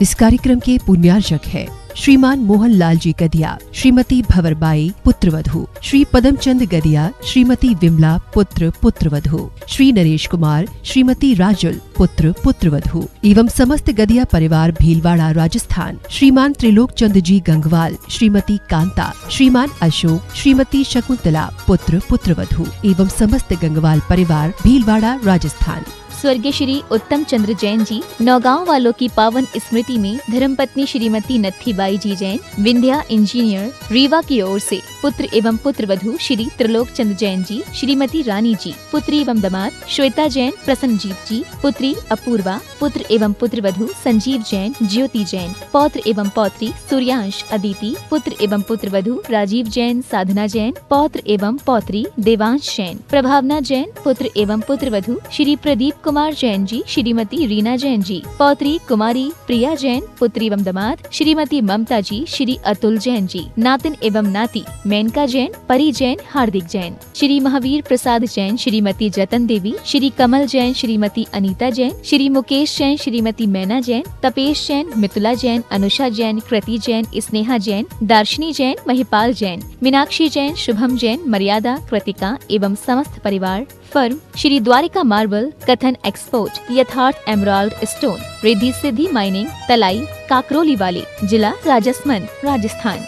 इस कार्यक्रम के पुण्यार्चक है श्रीमान मोहन लाल जी गदिया, श्रीमती भंवरबाई पुत्रवधू, श्री पदमचंद गदिया, श्रीमती विमला पुत्र पुत्रवधू, श्री नरेश कुमार, श्रीमती राजुल पुत्र पुत्रवधू एवं समस्त गदिया परिवार भीलवाड़ा राजस्थान, श्रीमान त्रिलोक चंद जी गंगवाल, श्रीमती कांता, श्रीमान अशोक, श्रीमती शकुंतला पुत्र पुत्रवधू एवं समस्त गंगवाल परिवार भीलवाड़ा राजस्थान। स्वर्गीय श्री उत्तम चंद्र जैन जी नौगांव वालों की पावन स्मृति में धर्मपत्नी श्रीमती नत्थीबाई जी जैन, विंध्या इंजीनियर रीवा की ओर से पुत्र एवं पुत्रवधू श्री त्रिलोक चंद जैन जी, श्रीमती रानी जी, पुत्री एवं दामाद श्वेता जैन, प्रसन्नजीत जी, पुत्री अपूर्वा, पुत्र एवं पुत्रवधू संजीव जैन, ज्योति जैन, पौत्र एवं पौत्री सूर्यांश अदिति, पुत्र एवं पुत्रवधू राजीव जैन, साधना जैन, पौत्र एवं पौत्री देवांश जैन, प्रभावना जैन, पुत्र एवं पुत्रवधू श्री प्रदीप कुमार जैन जी, श्रीमती रीना जैन जी, पौत्री कुमारी प्रिया जैन, पुत्री एवं दामाद श्रीमती ममता जी, श्री अतुल जैन जी, नातिन एवं नाती मेनका जैन, परी जैन, हार्दिक जैन, श्री महावीर प्रसाद जैन, श्रीमती जतन देवी, श्री कमल जैन, श्रीमती अनीता जैन, श्री मुकेश जैन, श्रीमती मैना जैन, तपेश जैन, मितुला जैन, अनुषा जैन, कृति जैन, स्नेहा जैन, दार्शनी जैन, महिपाल जैन, मीनाक्षी जैन, शुभम जैन, मर्यादा, कृतिका एवं समस्त परिवार। फर्म श्री द्वारिका मार्बल, कथन एक्सपोर्ट, यथार्थ emerald stone, Riddhi Siddhi mining, तलाई काकरोली वाली, जिला राजसमंद, राजस्थान।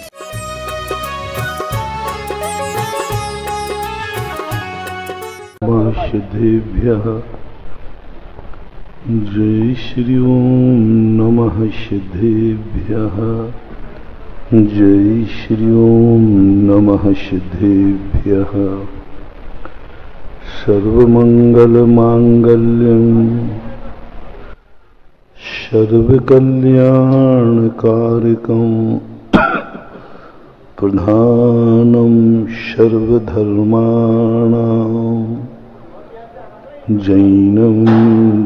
सिद्धेभ्यः जय श्री ओम नमः सिद्धेभ्यः जय श्री ओम नमः सिद्धेभ्यः सर्वमंगल मांगल्यं सर्वकल्याणकारकं प्रधानं सर्वधर्माणां जैनं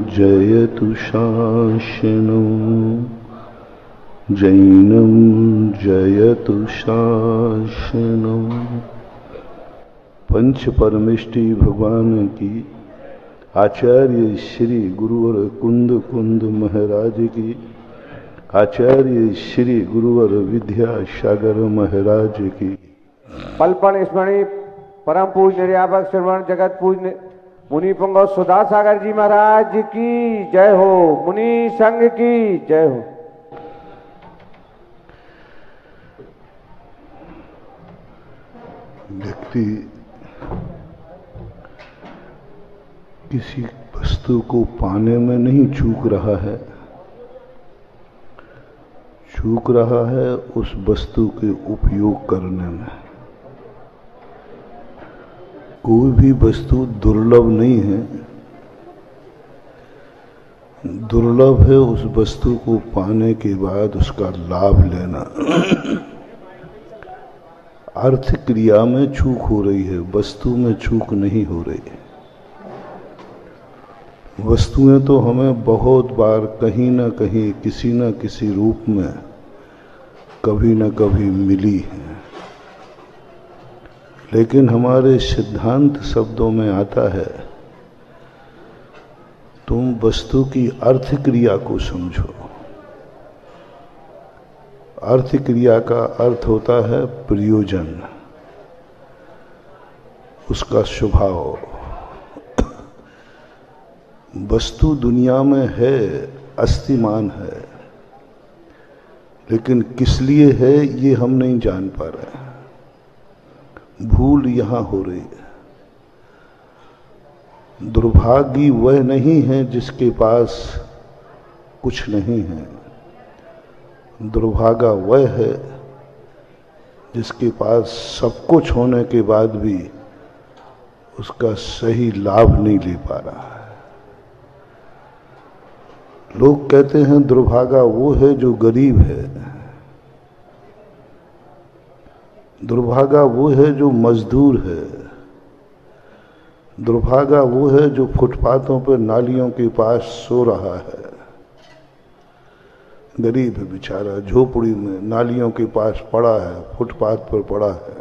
जयतु शासनं जैनं जयतु शासनं। पंच परमेष्टि भगवान की आचार्य श्री गुरुवर कुंद कुंद महाराज की, आचार्य श्री गुरुवर विद्या सागर महाराज की। पलपन स्मरणीय परम पूज्य निर्यापक श्रवण जगत पूज्य मुनि पुंगव सुधा सागर जी महाराज की जय हो, मुनि संघ की जय हो। व्यक्ति किसी वस्तु को पाने में नहीं चूक रहा है, चूक रहा है उस वस्तु के उपयोग करने में। कोई भी वस्तु दुर्लभ नहीं है, दुर्लभ है उस वस्तु को पाने के बाद उसका लाभ लेना। अर्थ क्रिया में चूक हो रही है, वस्तु में चूक नहीं हो रही है। वस्तुएं तो हमें बहुत बार कहीं ना कहीं किसी न किसी रूप में कभी न कभी मिली है, लेकिन हमारे सिद्धांत शब्दों में आता है तुम वस्तु की अर्थ क्रिया को समझो। अर्थ क्रिया का अर्थ होता है प्रयोजन, उसका स्वभाव। वस्तु दुनिया में है, अस्तिमान है, लेकिन किस लिए है ये हम नहीं जान पा रहे। भूल यहां हो रही है। दुर्भागी वह नहीं है जिसके पास कुछ नहीं है, दुर्भागा वह है जिसके पास सब कुछ होने के बाद भी उसका सही लाभ नहीं ले पा रहा है। लोग कहते हैं दुर्भागा वो है जो गरीब है, दुर्भागा वो है जो मजदूर है, दुर्भागा वो है जो फुटपाथों पर नालियों के पास सो रहा है। गरीब है बेचारा, झोपड़ी में नालियों के पास पड़ा है, फुटपाथ पर पड़ा है,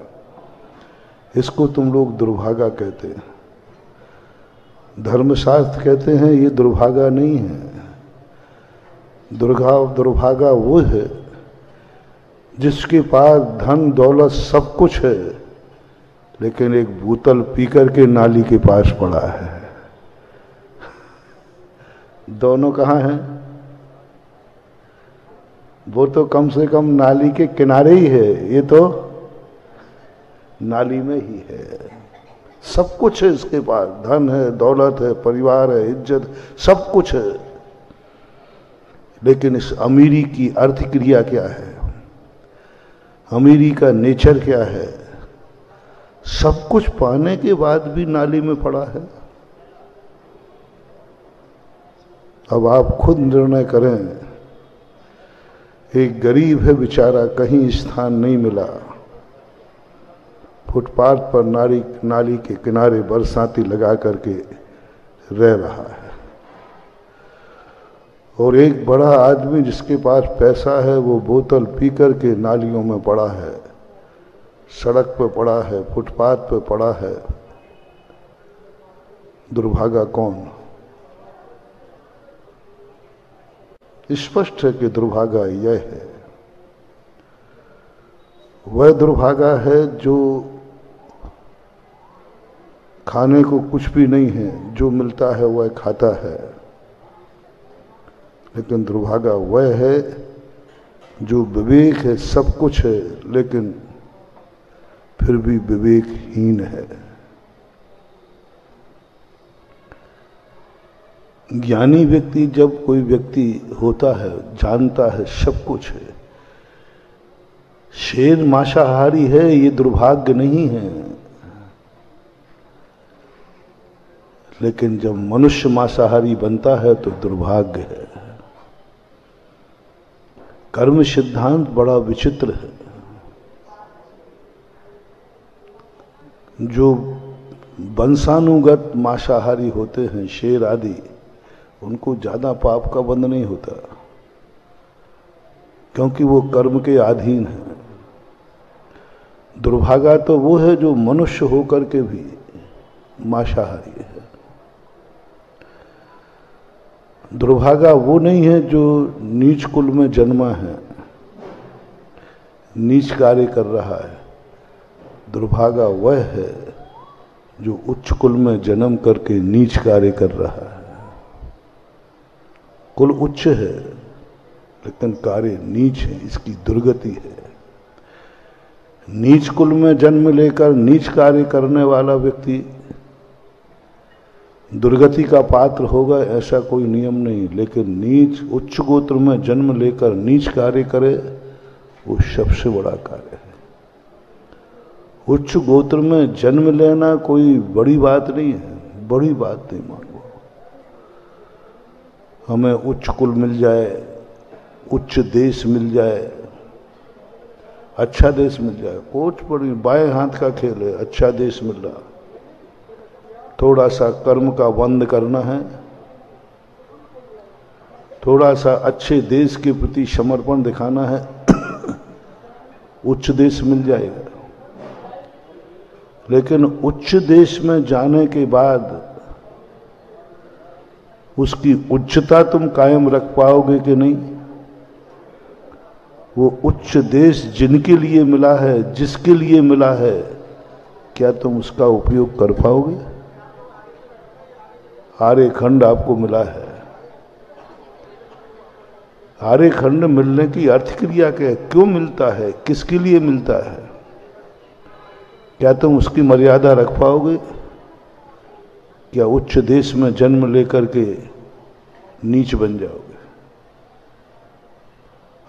इसको तुम लोग दुर्भागा कहते हैं। धर्मशास्त्र कहते हैं ये दुर्भागा नहीं है, दुर्भागा वो है जिसके पास धन दौलत सब कुछ है, लेकिन एक बोतल पीकर के नाली के पास पड़ा है। दोनों कहाँ हैं? वो तो कम से कम नाली के किनारे ही है, ये तो नाली में ही है। सब कुछ है इसके पास, धन है, दौलत है, परिवार है, इज्जत, सब कुछ है, लेकिन इस अमीरी की अर्थ क्रिया क्या है, अमीरी का नेचर क्या है? सब कुछ पाने के बाद भी नाली में पड़ा है। अब आप खुद निर्णय करें। एक गरीब है बेचारा, कहीं स्थान नहीं मिला, फुटपाथ पर नाली के किनारे बरसाती लगा करके रह रहा है। और एक बड़ा आदमी जिसके पास पैसा है वो बोतल पी करके नालियों में पड़ा है, सड़क पे पड़ा है, फुटपाथ पे पड़ा है। दुर्भागा कौन? स्पष्ट है कि दुर्भागा यह है, वह दुर्भागा है जो खाने को कुछ भी नहीं है, जो मिलता है वह खाता है। लेकिन दुर्भागा वह है जो विवेक है, सब कुछ है, लेकिन फिर भी विवेकहीन है। ज्ञानी व्यक्ति, जब कोई व्यक्ति होता है, जानता है सब कुछ है, शेर मांसाहारी है, ये दुर्भाग्य नहीं है। लेकिन जब मनुष्य मांसाहारी बनता है तो दुर्भाग्य है। कर्म सिद्धांत बड़ा विचित्र है। जो वंशानुगत मांसाहारी होते हैं, शेर आदि, उनको ज्यादा पाप का बंध नहीं होता, क्योंकि वो कर्म के अधीन है। दुर्भागा तो वो है जो मनुष्य होकर के भी मांसाहारी है। दुर्भागा वो नहीं है जो नीच कुल में जन्मा है, नीच कार्य कर रहा है। दुर्भागा वह है जो उच्च कुल में जन्म करके नीच कार्य कर रहा है। कुल उच्च है लेकिन कार्य नीच है, इसकी दुर्गति है। नीच कुल में जन्म लेकर नीच कार्य करने वाला व्यक्ति दुर्गति का पात्र होगा, ऐसा कोई नियम नहीं। लेकिन नीच उच्च गोत्र में जन्म लेकर नीच कार्य करे, वो सबसे बड़ा कार्य है। उच्च गोत्र में जन्म लेना कोई बड़ी बात नहीं है, बड़ी बात नहीं मानो। हमें उच्च कुल मिल जाए, उच्च देश मिल जाए, अच्छा देश मिल जाए, कुछ बड़ी बाएं हाथ का खेल है। अच्छा देश मिल रहा, थोड़ा सा कर्म का बंद करना है, थोड़ा सा अच्छे देश के प्रति समर्पण दिखाना है, उच्च देश मिल जाएगा। लेकिन उच्च देश में जाने के बाद उसकी उच्चता तुम कायम रख पाओगे कि नहीं? वो उच्च देश जिनके लिए मिला है, जिसके लिए मिला है, क्या तुम उसका उपयोग कर पाओगे? आर्यखंड आपको मिला है, आर्यखंड मिलने की अर्थ क्रिया क्या है? क्यों मिलता है, किसके लिए मिलता है? क्या तुम उसकी मर्यादा रख पाओगे? क्या उच्च देश में जन्म लेकर के नीच बन जाओगे?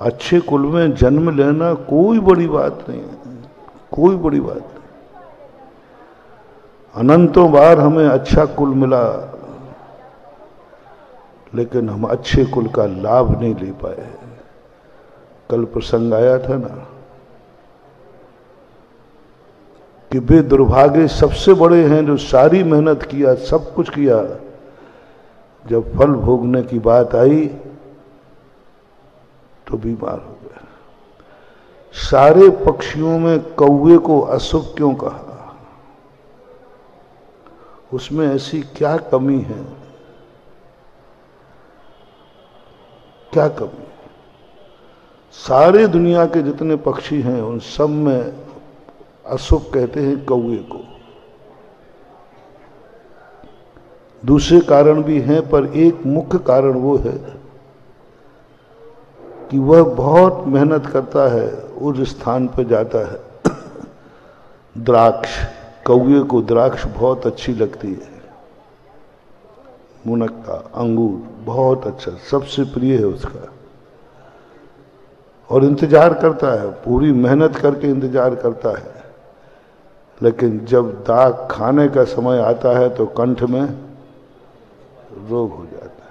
अच्छे कुल में जन्म लेना कोई बड़ी बात नहीं है, कोई बड़ी बात नहीं। अनंतों बार हमें अच्छा कुल मिला, लेकिन हम अच्छे कुल का लाभ नहीं ले पाए। कल प्रसंग आया था ना कि वे दुर्भागे सबसे बड़े हैं जो सारी मेहनत किया, सब कुछ किया, जब फल भोगने की बात आई तो बीमार हो गया। सारे पक्षियों में कौवे को अशुभ क्यों कहा? उसमें ऐसी क्या कमी है क्या कमी? सारे दुनिया के जितने पक्षी हैं उन सब में अशुभ कहते हैं कौवे को। दूसरे कारण भी हैं, पर एक मुख्य कारण वो है कि वह बहुत मेहनत करता है, उस स्थान पर जाता है। द्राक्ष, कौवे को द्राक्ष बहुत अच्छी लगती है, मुनक्का, अंगूर बहुत अच्छा, सबसे प्रिय है उसका, और इंतजार करता है, पूरी मेहनत करके इंतजार करता है। लेकिन जब दाग खाने का समय आता है तो कंठ में रोग हो जाता है।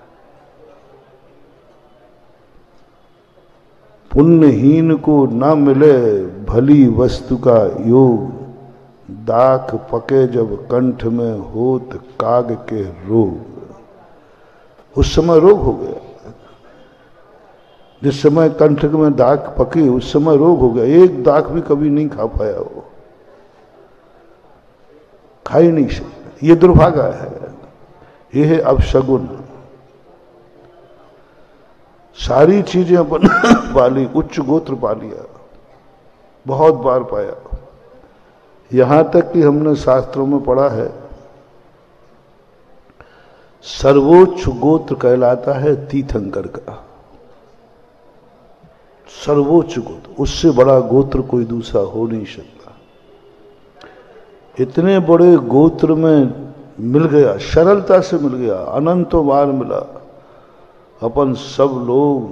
पुण्यहीन को न मिले भली वस्तु का योग, दाख पके जब कंठ में होत काग के रोग। उस समय रोग हो गया, जिस समय कंठ में दाख पकी उस समय रोग हो गया। एक दाख भी कभी नहीं खा पाया, वो खा ही नहीं सकता। ये दुर्भागा है, ये है अपशगुन। सारी चीजें अपन पाली, उच्च गोत्र पा लिया, बहुत बार पाया, यहां तक कि हमने शास्त्रों में पढ़ा है सर्वोच्च गोत्र कहलाता है तीर्थंकर का। सर्वोच्च गोत्र, उससे बड़ा गोत्र कोई दूसरा हो नहीं सकता। इतने बड़े गोत्र में मिल गया, सरलता से मिल गया, अनंतों बार मिला। अपन सब लोग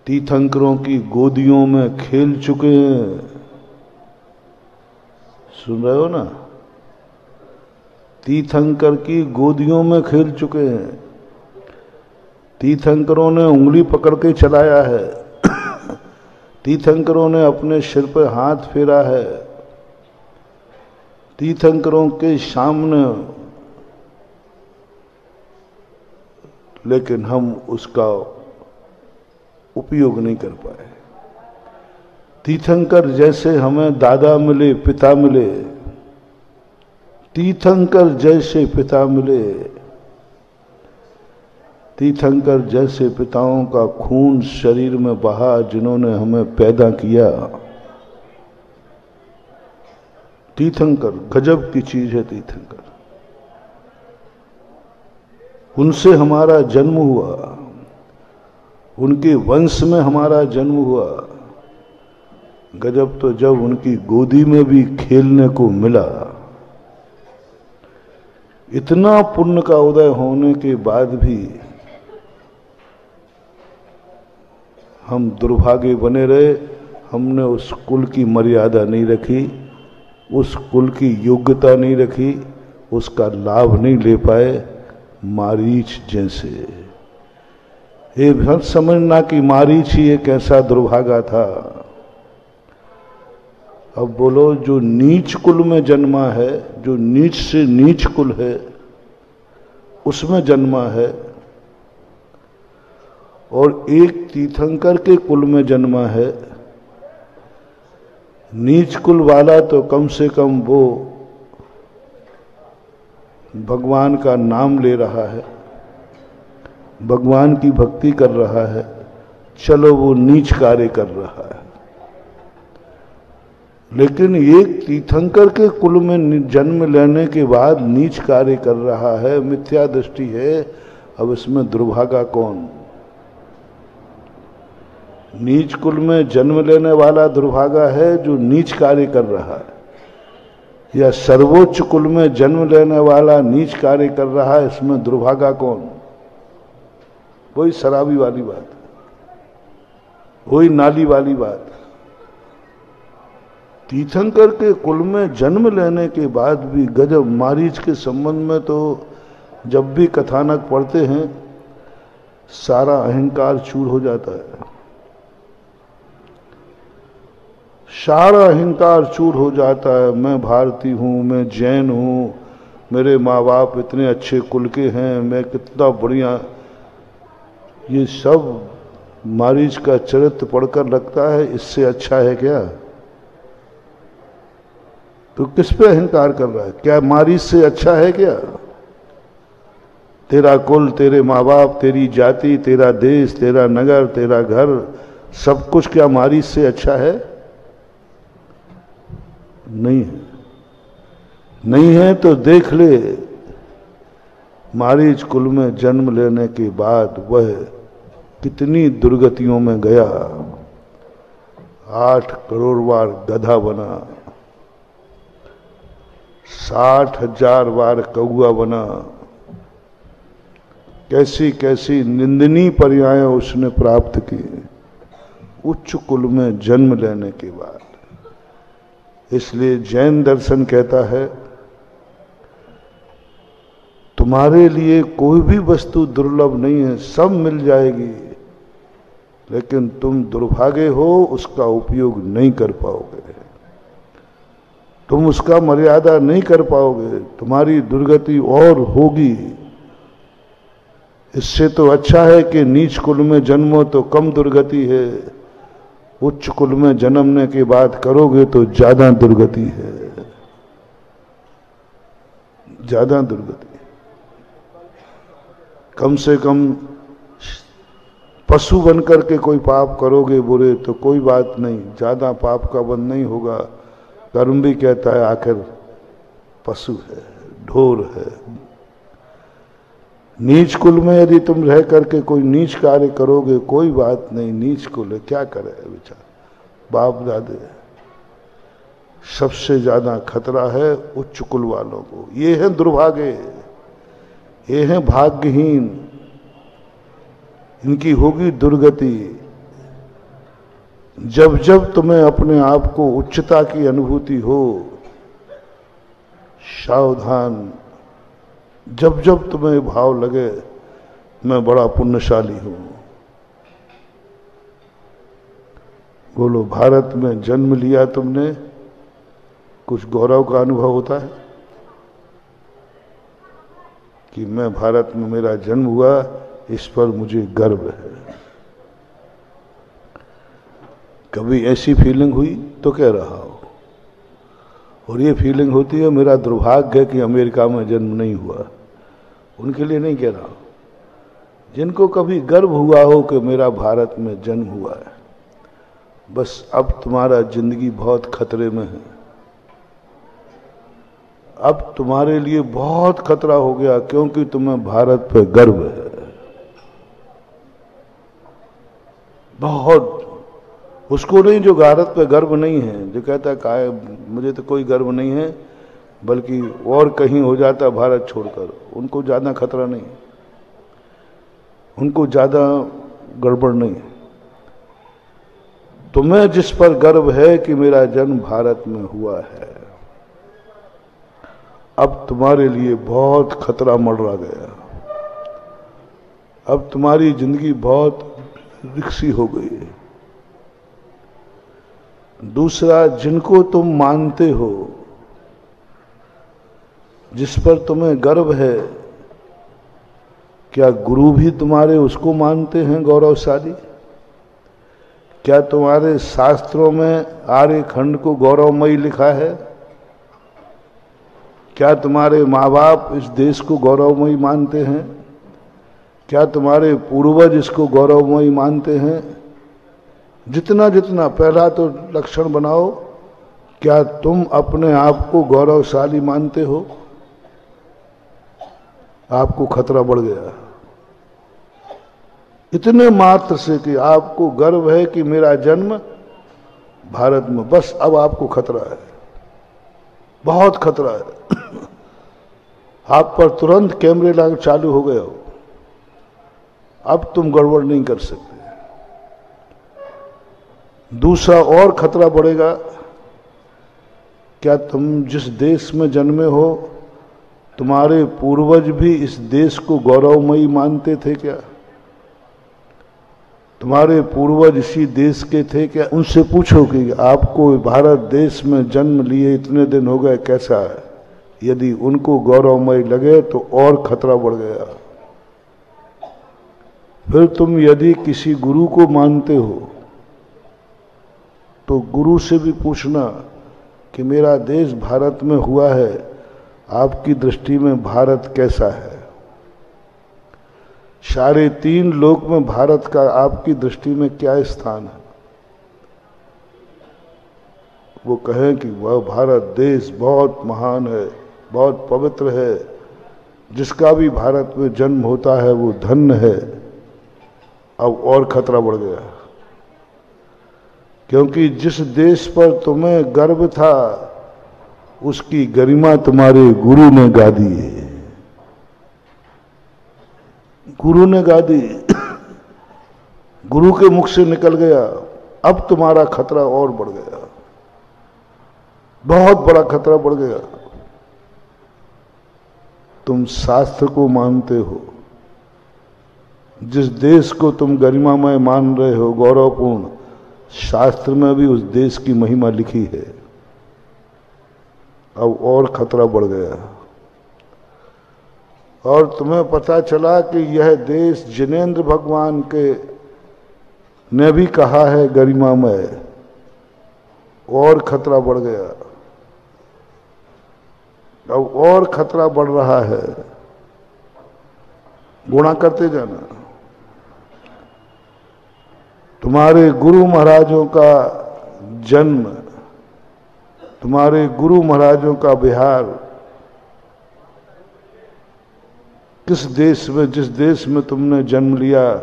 तीर्थंकरों की गोदियों में खेल चुके हैं, सुन रहे हो ना? तीर्थंकर की गोदियों में खेल चुके हैं। तीर्थंकरों ने उंगली पकड़ के चलाया है, तीर्थंकरों ने अपने सिर पर हाथ फेरा है, तीर्थंकरों के सामने, लेकिन हम उसका उपयोग नहीं कर पाए। तीर्थंकर जैसे हमें दादा मिले, पिता मिले, तीर्थंकर जैसे पिता मिले, तीर्थंकर जैसे पिताओं का खून शरीर में बहा जिन्होंने हमें पैदा किया। तीर्थंकर गजब की चीज है। तीर्थंकर, उनसे हमारा जन्म हुआ, उनके वंश में हमारा जन्म हुआ। गजब तो जब उनकी गोदी में भी खेलने को मिला। इतना पुण्य का उदय होने के बाद भी हम दुर्भागे बने रहे। हमने उस कुल की मर्यादा नहीं रखी, उस कुल की योग्यता नहीं रखी, उसका लाभ नहीं ले पाए। मारीच जैसे, ये मत समझना कि मारीच ही एक ऐसा दुर्भागा था। अब बोलो, जो नीच कुल में जन्मा है, जो नीच से नीच कुल है उसमें जन्मा है, और एक तीर्थंकर के कुल में जन्मा है। नीच कुल वाला तो कम से कम वो भगवान का नाम ले रहा है, भगवान की भक्ति कर रहा है, चलो वो नीच कार्य कर रहा है। लेकिन एक तीर्थंकर के कुल में जन्म लेने के बाद नीच कार्य कर रहा है, मिथ्या दृष्टि है। अब इसमें दुर्भागा कौन? नीच कुल में जन्म लेने वाला दुर्भागा है जो नीच कार्य कर रहा है, या सर्वोच्च कुल में जन्म लेने वाला नीच कार्य कर रहा है? इसमें दुर्भागा कौन? वही शराबी वाली बात, वही नाली वाली बात। तीर्थंकर के कुल में जन्म लेने के बाद भी गजब। मारीच के संबंध में तो जब भी कथानक पढ़ते हैं सारा अहंकार चूर हो जाता है, सारा अहंकार चूर हो जाता है। मैं भारतीय हूँ, मैं जैन हूँ, मेरे माँ बाप इतने अच्छे कुल के हैं, मैं कितना बढ़िया। ये सब मारीच का चरित्र पढ़कर लगता है इससे अच्छा है क्या? तो किस पे अहंकार कर रहा है? क्या मारीच से अच्छा है क्या? तेरा कुल, तेरे माँ बाप, तेरी जाति, तेरा देश, तेरा नगर, तेरा घर, सब कुछ क्या मारीच से अच्छा है? नहीं है। नहीं है तो देख ले, मारीच कुल में जन्म लेने के बाद वह कितनी दुर्गतियों में गया। 8 करोड़ बार गधा बना, 60,000 बार कौआ बना, कैसी कैसी निंदनीय पर्याय उसने प्राप्त की उच्च कुल में जन्म लेने के बाद। इसलिए जैन दर्शन कहता है, तुम्हारे लिए कोई भी वस्तु दुर्लभ नहीं है, सब मिल जाएगी, लेकिन तुम दुर्भागे हो, उसका उपयोग नहीं कर पाओगे, तुम उसका मर्यादा नहीं कर पाओगे, तुम्हारी दुर्गति और होगी। इससे तो अच्छा है कि नीच कुल में जन्मो तो कम दुर्गति है, उच्च कुल में जन्मने की बात करोगे तो ज्यादा दुर्गति है, ज्यादा दुर्गति। कम से कम पशु बनकर के कोई पाप करोगे बुरे तो कोई बात नहीं, ज्यादा पाप का बंध नहीं होगा। कर्म भी कहता है आखिर पशु है, ढोर है। नीच कुल में यदि तुम रह करके कोई नीच कार्य करोगे कोई बात नहीं, नीच कुल है, क्या करे बेचारा, बाप दादे। सबसे ज्यादा खतरा है उच्च कुल वालों को। ये है दुर्भागे, ये है भाग्यहीन, इनकी होगी दुर्गति। जब जब तुम्हें अपने आप को उच्चता की अनुभूति हो, सावधान। जब जब तुम्हें भाव लगे मैं बड़ा पुण्यशाली हूं, बोलो भारत में जन्म लिया तुमने, कुछ गौरव का अनुभव होता है कि मैं भारत में मेरा जन्म हुआ, इस पर मुझे गर्व है। कभी ऐसी फीलिंग हुई तो कह रहा हो, और ये फीलिंग होती है मेरा दुर्भाग्य है कि अमेरिका में जन्म नहीं हुआ, उनके लिए नहीं कह रहा हूं। जिनको कभी गर्व हुआ हो कि मेरा भारत में जन्म हुआ है, बस अब तुम्हारा जिंदगी बहुत खतरे में है। अब तुम्हारे लिए बहुत खतरा हो गया, क्योंकि तुम्हें भारत पे गर्व है, बहुत। उसको नहीं जो भारत पे गर्व नहीं है, जो कहता है काय मुझे तो कोई गर्व नहीं है, बल्कि और कहीं हो जाता भारत छोड़कर, उनको ज्यादा खतरा नहीं, उनको ज्यादा गड़बड़ नहीं। तुम्हें जिस पर गर्व है कि मेरा जन्म भारत में हुआ है, अब तुम्हारे लिए बहुत खतरा मंडरा गया, अब तुम्हारी जिंदगी बहुत रिक्सी हो गई है। दूसरा, जिनको तुम मानते हो, जिस पर तुम्हें गर्व है, क्या गुरु भी तुम्हारे उसको मानते हैं गौरवशाली? क्या तुम्हारे शास्त्रों में आर्यखंड को गौरवमयी लिखा है? क्या तुम्हारे माँ बाप इस देश को गौरवमयी मानते हैं? क्या तुम्हारे पूर्वज इसको गौरवमयी मानते हैं? जितना जितना पहला तो लक्षण बनाओ, क्या तुम अपने आप को गौरवशाली मानते हो? आपको खतरा बढ़ गया इतने मात्र से कि आपको गर्व है कि मेरा जन्म भारत में, बस अब आपको खतरा है, बहुत खतरा है। आप पर तुरंत कैमरे लाइट चालू हो गए हो, अब तुम गड़बड़ नहीं कर सकते। दूसरा और खतरा बढ़ेगा, क्या तुम जिस देश में जन्मे हो, तुम्हारे पूर्वज भी इस देश को गौरवमयी मानते थे क्या? तुम्हारे पूर्वज इसी देश के थे क्या? उनसे पूछो कि आपको भारत देश में जन्म लिए इतने दिन हो गए, कैसा है? यदि उनको गौरवमय लगे तो और खतरा बढ़ गया। फिर तुम यदि किसी गुरु को मानते हो तो गुरु से भी पूछना कि मेरा देश भारत में हुआ है, आपकी दृष्टि में भारत कैसा है? सारे 3 लोक में भारत का आपकी दृष्टि में क्या स्थान है? वो कहें कि वह भारत देश बहुत महान है, बहुत पवित्र है, जिसका भी भारत में जन्म होता है वो धन्य है। अब और खतरा बढ़ गया, क्योंकि जिस देश पर तुम्हें गर्व था उसकी गरिमा तुम्हारे गुरु ने गा दी है। गुरु ने गा दी, गुरु के मुख से निकल गया। अब तुम्हारा खतरा और बढ़ गया, बहुत बड़ा खतरा बढ़ गया। तुम शास्त्र को मानते हो, जिस देश को तुम गरिमामय मान रहे हो, गौरवपूर्ण, शास्त्र में भी उस देश की महिमा लिखी है। अब और खतरा बढ़ गया, और तुम्हें पता चला कि यह देश जिनेंद्र भगवान के ने भी कहा है गरिमामय। और खतरा बढ़ गया, अब और खतरा बढ़ रहा है। गुणा करते जाना। तुम्हारे गुरु महाराजों का जन्म, तुम्हारे गुरु महाराजों का विहार किस देश में, जिस देश में तुमने जन्म लिया,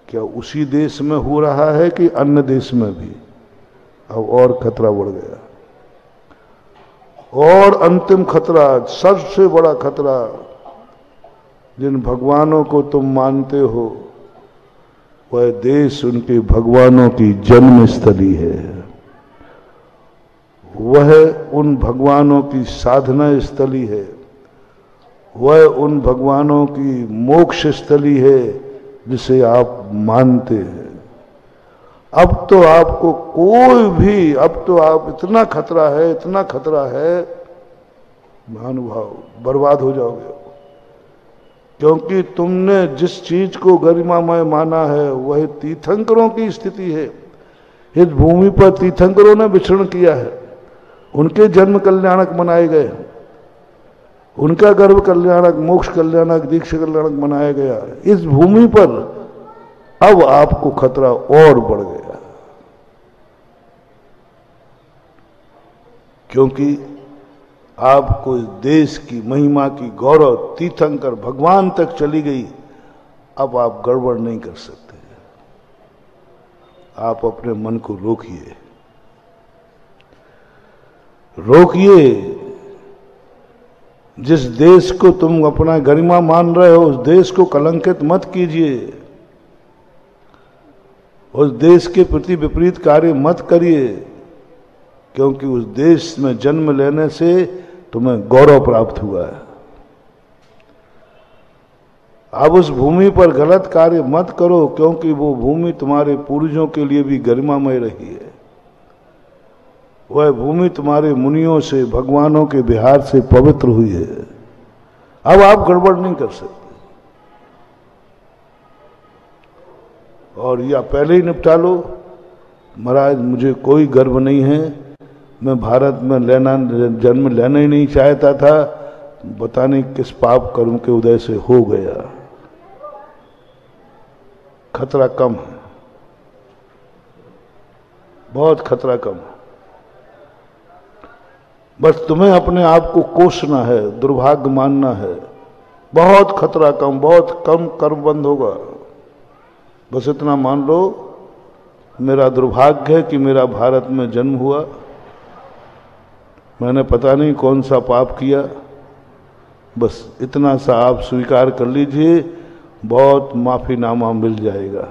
क्या उसी देश में हो रहा है कि अन्य देश में भी? अब और खतरा बढ़ गया। और अंतिम खतरा, सबसे बड़ा खतरा, जिन भगवानों को तुम मानते हो वह देश उनके भगवानों की जन्म स्थली है, वह उन भगवानों की साधना स्थली है, वह उन भगवानों की मोक्ष स्थली है जिसे आप मानते हैं। अब तो आपको कोई भी, अब तो आप, इतना खतरा है, इतना खतरा है, महानुभाव, बर्बाद हो जाओगे। क्योंकि तुमने जिस चीज को गरिमामय माना है वह तीर्थंकरों की स्थिति है। इस भूमि पर तीर्थंकरों ने विचरण किया है, उनके जन्म कल्याणक मनाए गए, उनका गर्भ कल्याणक, मोक्ष कल्याणक, दीक्षा कल्याणक मनाया गया। इस भूमि पर अब आपको खतरा और बढ़ गया, क्योंकि आपको इस देश की महिमा की गौरव तीर्थंकर भगवान तक चली गई। अब आप गड़बड़ नहीं कर सकते। आप अपने मन को रोकिए, रोकिए। जिस देश को तुम अपना गरिमा मान रहे हो उस देश को कलंकित मत कीजिए, उस देश के प्रति विपरीत कार्य मत करिए, क्योंकि उस देश में जन्म लेने से तुम्हें गौरव प्राप्त हुआ है। अब उस भूमि पर गलत कार्य मत करो, क्योंकि वो भूमि तुम्हारे पूर्वजों के लिए भी गरिमामय रही है। वह भूमि तुम्हारे मुनियों से, भगवानों के विहार से पवित्र हुई है। अब आप गड़बड़ नहीं कर सकते, और या पहले ही निपटा लो, महाराज मुझे कोई गर्व नहीं है, मैं भारत में जन्म लेना ही नहीं चाहता था, पता नहीं किस पाप कर्म के उदय से हो गया। खतरा कम है, बहुत खतरा कम है। बस तुम्हें अपने आप को कोसना है, दुर्भाग्य मानना है। बहुत खतरा कम, बहुत कम कर्म बंद होगा। बस इतना मान लो, मेरा दुर्भाग्य है कि मेरा भारत में जन्म हुआ, मैंने पता नहीं कौन सा पाप किया। बस इतना सा आप स्वीकार कर लीजिए, बहुत माफीनामा मिल जाएगा।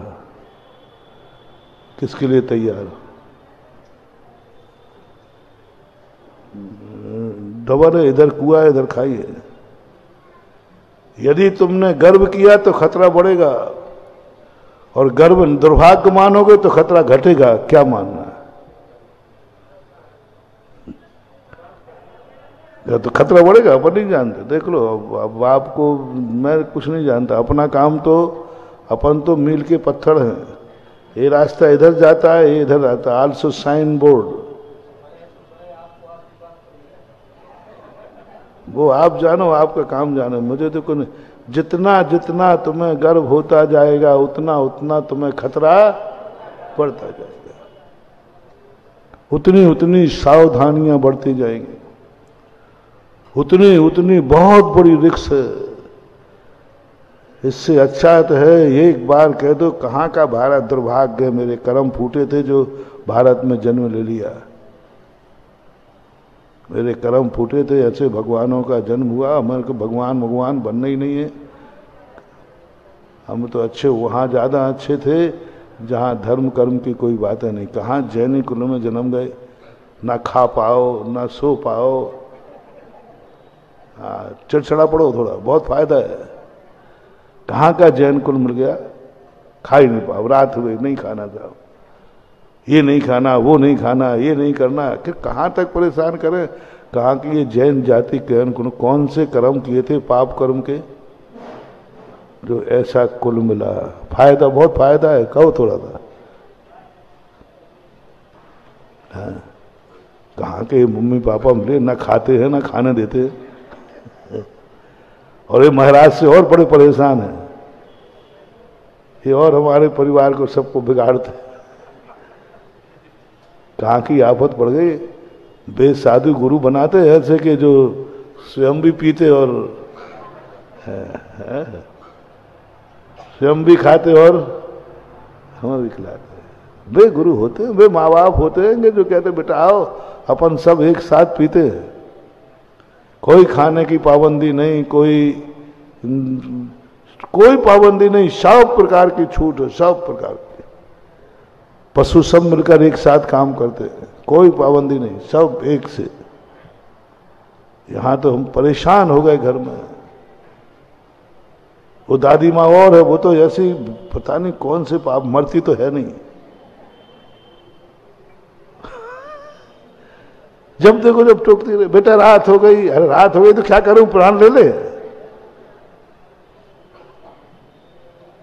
किसके लिए तैयार? डबर है, इधर कुआ है, इधर खाई है। यदि तुमने गर्व किया तो खतरा बढ़ेगा, और गर्व दुर्भाग्य मानोगे तो खतरा घटेगा। क्या मानना है? तो खतरा बढ़ेगा, अपन नहीं जानते। देख लो, अब आपको मैं कुछ नहीं जानता, अपना काम तो अपन तो मील के पत्थर हैं। ये रास्ता इधर जाता है, ये इधर जाता है। आल्सो साइन बोर्ड, वो आप जानो, आपका काम जानो, मुझे तो कोई नहीं। जितना जितना तुम्हें गर्व होता जाएगा उतना उतना तुम्हें खतरा बढ़ता जाएगा, उतनी उतनी सावधानियां बढ़ती जाएंगी, उतनी उतनी बहुत बड़ी रिस्क है। इससे अच्छा तो है एक बार कह दो कहाँ का भारत, दुर्भाग्य मेरे कर्म फूटे थे जो भारत में जन्म ले लिया, मेरे कर्म फूटे थे, ऐसे भगवानों का जन्म हुआ, हमारे को भगवान भगवान बनना ही नहीं है। हम तो अच्छे वहाँ ज़्यादा अच्छे थे जहाँ धर्म कर्म की कोई बातें नहीं। कहाँ जैनी कुल में जन्म गए, ना खा पाओ ना सो पाओ, हाँ चिड़चिड़ा पड़ो थोड़ा, बहुत फायदा है। कहाँ का जैन कुल मिल गया, खा ही नहीं पाओ, रात हुए नहीं खाना जाओ, ये नहीं खाना वो नहीं खाना, ये नहीं करना, कि कहाँ तक परेशान करें। कहाँ की ये जैन जाति के कौन से कर्म किए थे पाप कर्म के जो ऐसा कुल मिला। फायदा बहुत फायदा है, कहो थोड़ा सा। हाँ, कहाँ के मम्मी पापा मिले, ना खाते हैं ना खाने देते हैं, और ये महाराज से और बड़े परेशान हैं, ये और हमारे परिवार को सबको बिगाड़ते। कहाँ की आफत पड़ गई, बेसाधु गुरु बनाते हैं ऐसे कि जो स्वयं भी पीते और स्वयं भी खाते और हमें भी खिलाते। वे गुरु होते हैं, वे माँ बाप होते हैं जो कहते बेटा आओ अपन सब एक साथ पीते हैं, कोई खाने की पाबंदी नहीं, कोई पाबंदी नहीं, सब प्रकार की छूट है, सब प्रकार की। पशु सब मिलकर एक साथ काम करते हैं, कोई पाबंदी नहीं, सब एक से। यहां तो हम परेशान हो गए घर में। वो दादी माँ और है, वो तो ऐसी पता नहीं कौन से पाप, मरती तो है नहीं, जब देखो जब टोकती रहे, बेटा रात हो गई, अरे रात हो गई तो क्या करूं, प्राण ले ले।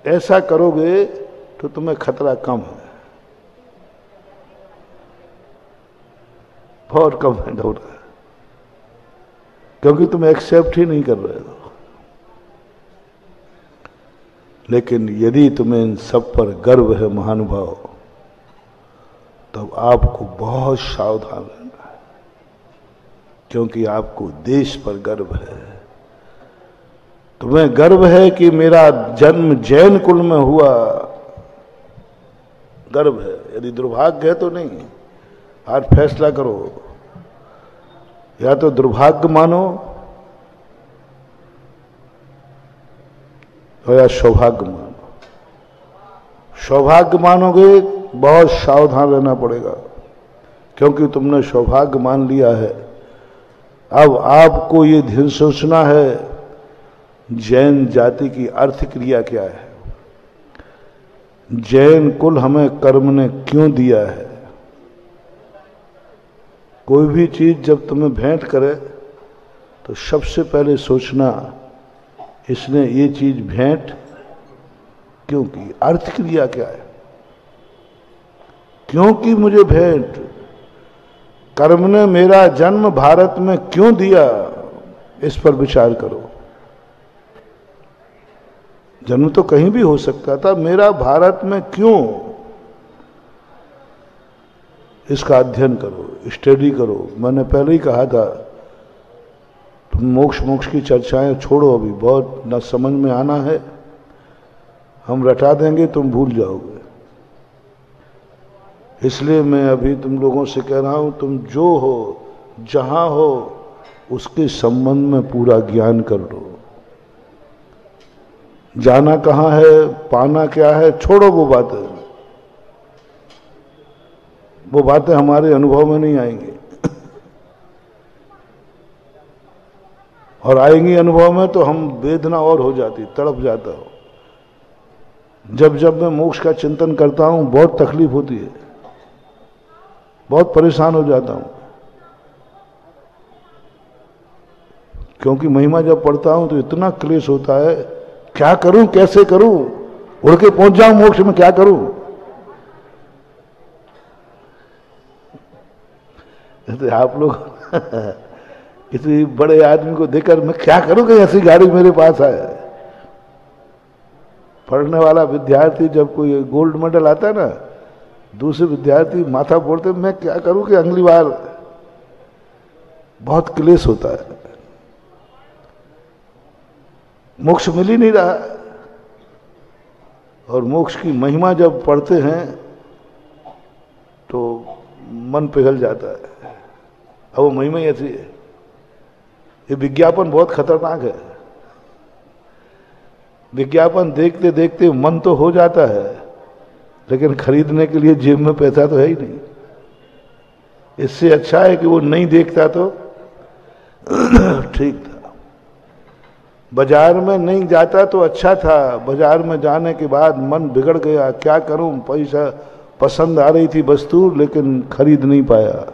ऐसा करोगे तो तुम्हें खतरा कम है, बहुत कम है डर, क्योंकि तुम एक्सेप्ट ही नहीं कर रहे हो। लेकिन यदि तुम्हें इन सब पर गर्व है महानुभाव, तब आपको बहुत सावधान रहना है, क्योंकि आपको देश पर गर्व है। तुम्हें गर्व है कि मेरा जन्म जैन कुल में हुआ, गर्व है। यदि दुर्भाग्य है तो नहीं, आज फैसला करो, या तो दुर्भाग्य मानो या सौभाग्य मानो। सौभाग्य मानोगे बहुत सावधान रहना पड़ेगा, क्योंकि तुमने सौभाग्य मान लिया है। अब आपको ये ध्यान सोचना है जैन जाति की अर्थ क्रिया क्या है, जैन कुल हमें कर्म ने क्यों दिया है। कोई भी चीज जब तुम्हें भेंट करे तो सबसे पहले सोचना इसने ये चीज भेंट क्यों की, अर्थ क्रिया क्या है, क्योंकि मुझे भेंट, कर्म ने मेरा जन्म भारत में क्यों दिया, इस पर विचार करो। जन्म तो कहीं भी हो सकता था, मेरा भारत में क्यों, इसका अध्ययन करो, स्टडी करो। मैंने पहले ही कहा था तुम मोक्ष की चर्चाएं छोड़ो, अभी बहुत न समझ में आना है, हम रटा देंगे तुम भूल जाओगे। इसलिए मैं अभी तुम लोगों से कह रहा हूं, तुम जो हो जहां हो उसके संबंध में पूरा ज्ञान कर लो। जाना कहां है, पाना क्या है, छोड़ो वो बातें हमारे अनुभव में नहीं आएंगी, और आएंगी अनुभव में तो हम वेदना और हो जाती, तड़प जाता हो। जब मैं मोक्ष का चिंतन करता हूं बहुत तकलीफ होती है, बहुत परेशान हो जाता हूं, क्योंकि महिमा जब पढ़ता हूं तो इतना क्लेश होता है, क्या करूं कैसे करूं, उड़ के पहुंच जाऊं मोक्ष में, क्या करूं। तो आप लोग किसी बड़े आदमी को देखकर मैं क्या करूं कि ऐसी गाड़ी मेरे पास आए, पढ़ने वाला विद्यार्थी जब कोई गोल्ड मेडल आता है ना, दूसरे विद्यार्थी माथा फोड़ते, मैं क्या करूं कि अगली बार, बहुत क्लेश होता है, मोक्ष मिल ही नहीं रहा। और मोक्ष की महिमा जब पढ़ते हैं तो मन पिघल जाता है। अब वो महिमा ही ऐसी है। ये विज्ञापन बहुत खतरनाक है। विज्ञापन देखते देखते मन तो हो जाता है, लेकिन खरीदने के लिए जेब में पैसा तो है ही नहीं। इससे अच्छा है कि वो नहीं देखता तो ठीक था। बाजार में नहीं जाता तो अच्छा था। बाजार में जाने के बाद मन बिगड़ गया, क्या करूं, पैसा पसंद आ रही थी वस्तु लेकिन खरीद नहीं पाया।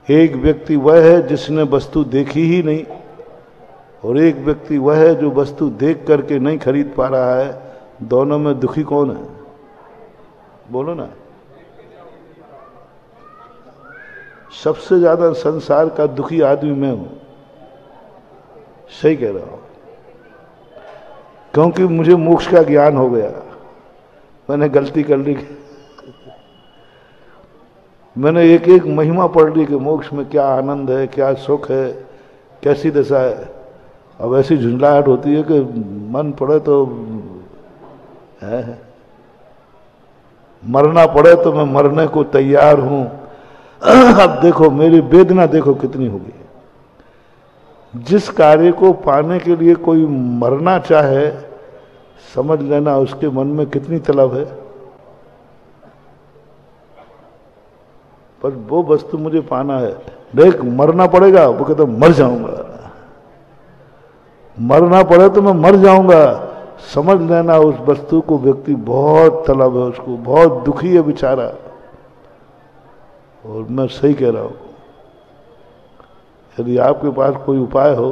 एक व्यक्ति वह है जिसने वस्तु देखी ही नहीं, और एक व्यक्ति वह है जो वस्तु देख करके नहीं खरीद पा रहा है। दोनों में दुखी कौन है? बोलो ना। सबसे ज्यादा संसार का दुखी आदमी मैं हूं। सही कह रहा हूं, क्योंकि मुझे मोक्ष का ज्ञान हो गया। मैंने गलती कर ली, मैंने एक एक महिमा पढ़ ली कि मोक्ष में क्या आनंद है, क्या सुख है, कैसी दशा है। अब ऐसी झुंझलाहट होती है कि मन पड़े तो है, मरना पड़े तो मैं मरने को तैयार हूं। अब देखो मेरी वेदना देखो कितनी होगी। जिस कार्य को पाने के लिए कोई मरना चाहे, समझ लेना उसके मन में कितनी तलब है। पर वो वस्तु मुझे पाना है, देख मरना पड़ेगा, वो कहता मर जाऊंगा, मरना पड़े तो मैं मर जाऊंगा। समझ लेना उस वस्तु को व्यक्ति बहुत तलब है, उसको बहुत दुखी है बेचारा। और मैं सही कह रहा हूं, यदि आपके पास कोई उपाय हो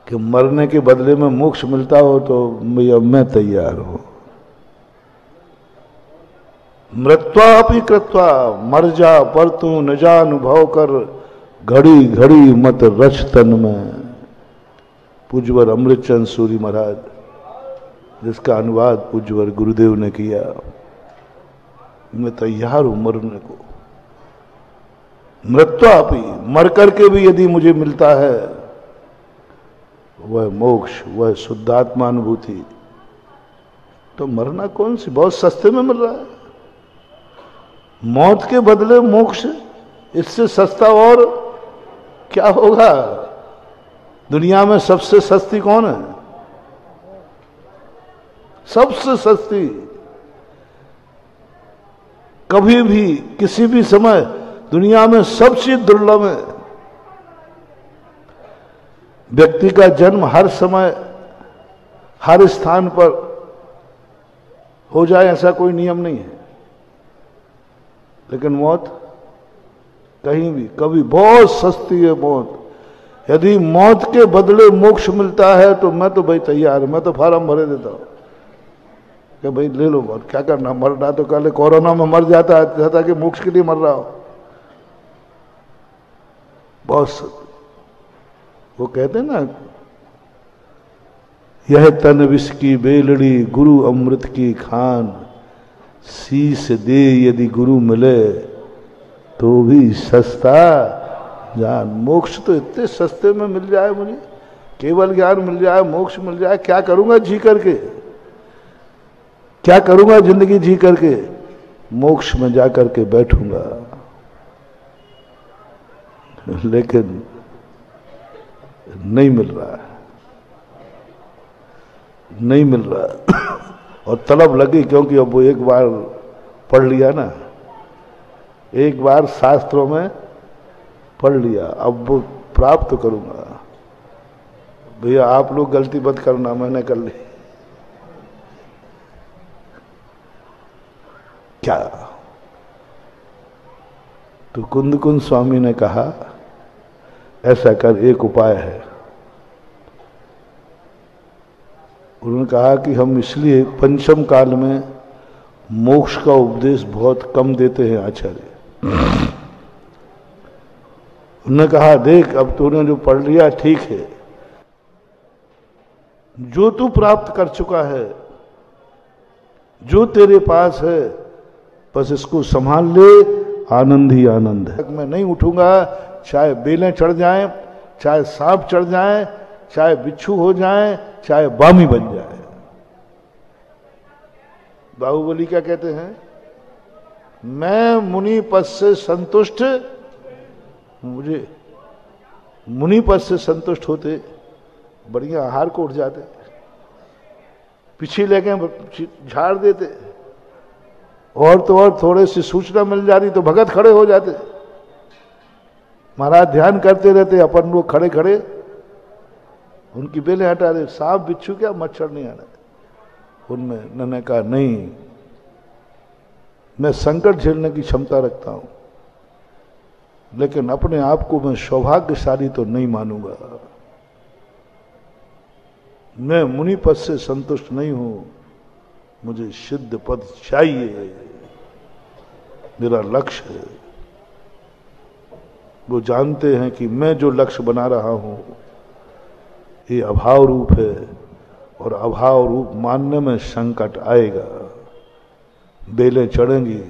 कि मरने के बदले में मोक्ष मिलता हो तो मैं तैयार हूं। मृत्वापि कृत्वा, मर जा पर तू न जा अनुभव कर, घड़ी घड़ी मत रच तन में। पूज्यवर अमृतचंद सूरी महाराज, जिसका अनुवाद पूज्यवर गुरुदेव ने किया। मैं तैयार हूं मरने को। मृत्वापि, मर करके भी यदि मुझे मिलता है वह मोक्ष, वह शुद्धात्मा अनुभूति, तो मरना कौन सी, बहुत सस्ते में मिल रहा है। मौत के बदले मोक्ष, इससे सस्ता और क्या होगा? दुनिया में सबसे सस्ती कौन है? सबसे सस्ती, कभी भी किसी भी समय दुनिया में सब चीज दुर्लभ है। व्यक्ति का जन्म हर समय हर स्थान पर हो जाए ऐसा कोई नियम नहीं है, लेकिन मौत कहीं भी कभी बहुत सस्ती है मौत। यदि मौत के बदले मोक्ष मिलता है तो मैं तो भाई तैयार, मैं तो फार्म भरे देता हूं कि भाई ले लो मौत, क्या करना, मरना तो कल कोरोना में मर जाता है कि मोक्ष के लिए मर रहा हो। बहुत वो कहते हैं ना, यह तन विष की बेलड़ी, गुरु अमृत की खान, शीश दे यदि गुरु मिले तो भी सस्ता जान। मोक्ष तो इतने सस्ते में मिल जाए मुझे, केवल ज्ञान मिल जाए, मोक्ष मिल जाए, क्या करूंगा जी करके, क्या करूंगा जिंदगी जी करके? मोक्ष में जाकर के बैठूंगा। लेकिन नहीं मिल रहा है, नहीं मिल रहा है। और तलब लगी, क्योंकि अब वो एक बार पढ़ लिया ना, एक बार शास्त्रों में पढ़ लिया, अब वो प्राप्त करूंगा। भैया आप लोग गलती मत करना, मैंने कर ली। क्या तो कुंद स्वामी ने कहा, ऐसा कर, एक उपाय है। उन्होंने कहा कि हम इसलिए पंचम काल में मोक्ष का उपदेश बहुत कम देते हैं आचार्य। उन्होंने कहा देख, अब तूने जो पढ़ लिया ठीक है, जो तू प्राप्त कर चुका है, जो तेरे पास है, बस इसको संभाल ले, आनंद ही आनंद है। मैं नहीं उठूंगा, चाहे बेलें चढ़ जाएं, चाहे सांप चढ़ जाएं, चाहे बिच्छू हो जाएं, चाहे बामी बन जाए। बाहुबली क्या कहते हैं? मैं मुनि पद से संतुष्ट, मुझे मुनि पद से संतुष्ट होते बढ़िया आहार को उठ जाते, पीछे लेके झाड़ देते, और तो और थोड़े सी सूचना मिल जाती तो भगत खड़े हो जाते। महाराज ध्यान करते रहते, अपन लोग खड़े खड़े उनकी बेलें हटा दे। सांप बिच्छू क्या, मच्छर नहीं आना उनमें। मैंने कहा नहीं, मैं संकट झेलने की क्षमता रखता हूं, लेकिन अपने आप को मैं सौभाग्यशाली तो नहीं मानूंगा। मैं मुनि पद से संतुष्ट नहीं हूं, मुझे सिद्ध पद चाहिए, मेरा लक्ष्य है। वो जानते हैं कि मैं जो लक्ष्य बना रहा हूं ये अभाव रूप है, और अभाव रूप मानने में संकट आएगा। बेलें चढ़ेंगी,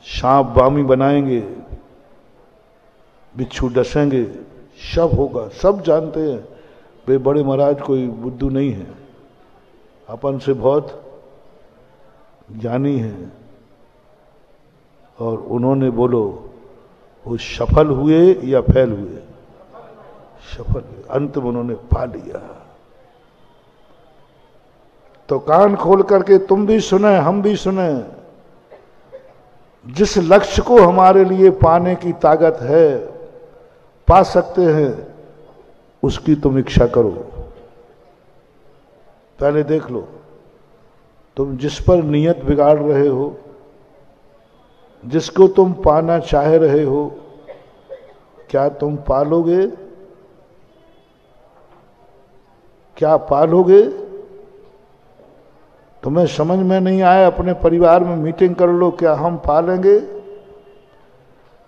सांप बामी बनाएंगे, बिच्छू डसेंगे, सब होगा। सब जानते हैं वे बड़े महाराज कोई बुद्धू नहीं है, अपन से बहुत ज्ञानी है। और उन्होंने बोलो वो सफल हुए या फेल हुए? सफल हुए, अंत में उन्होंने पा लिया। तो कान खोल करके तुम भी सुने, हम भी सुने। जिस लक्ष्य को हमारे लिए पाने की ताकत है, पा सकते हैं, उसकी तुम इच्छा करो। पहले देख लो, तुम जिस पर नियत बिगाड़ रहे हो, जिसको तुम पाना चाह रहे हो, क्या तुम पालोगे? क्या पालोगे? तुम्हें समझ में नहीं आए, अपने परिवार में मीटिंग कर लो, क्या हम पालेंगे?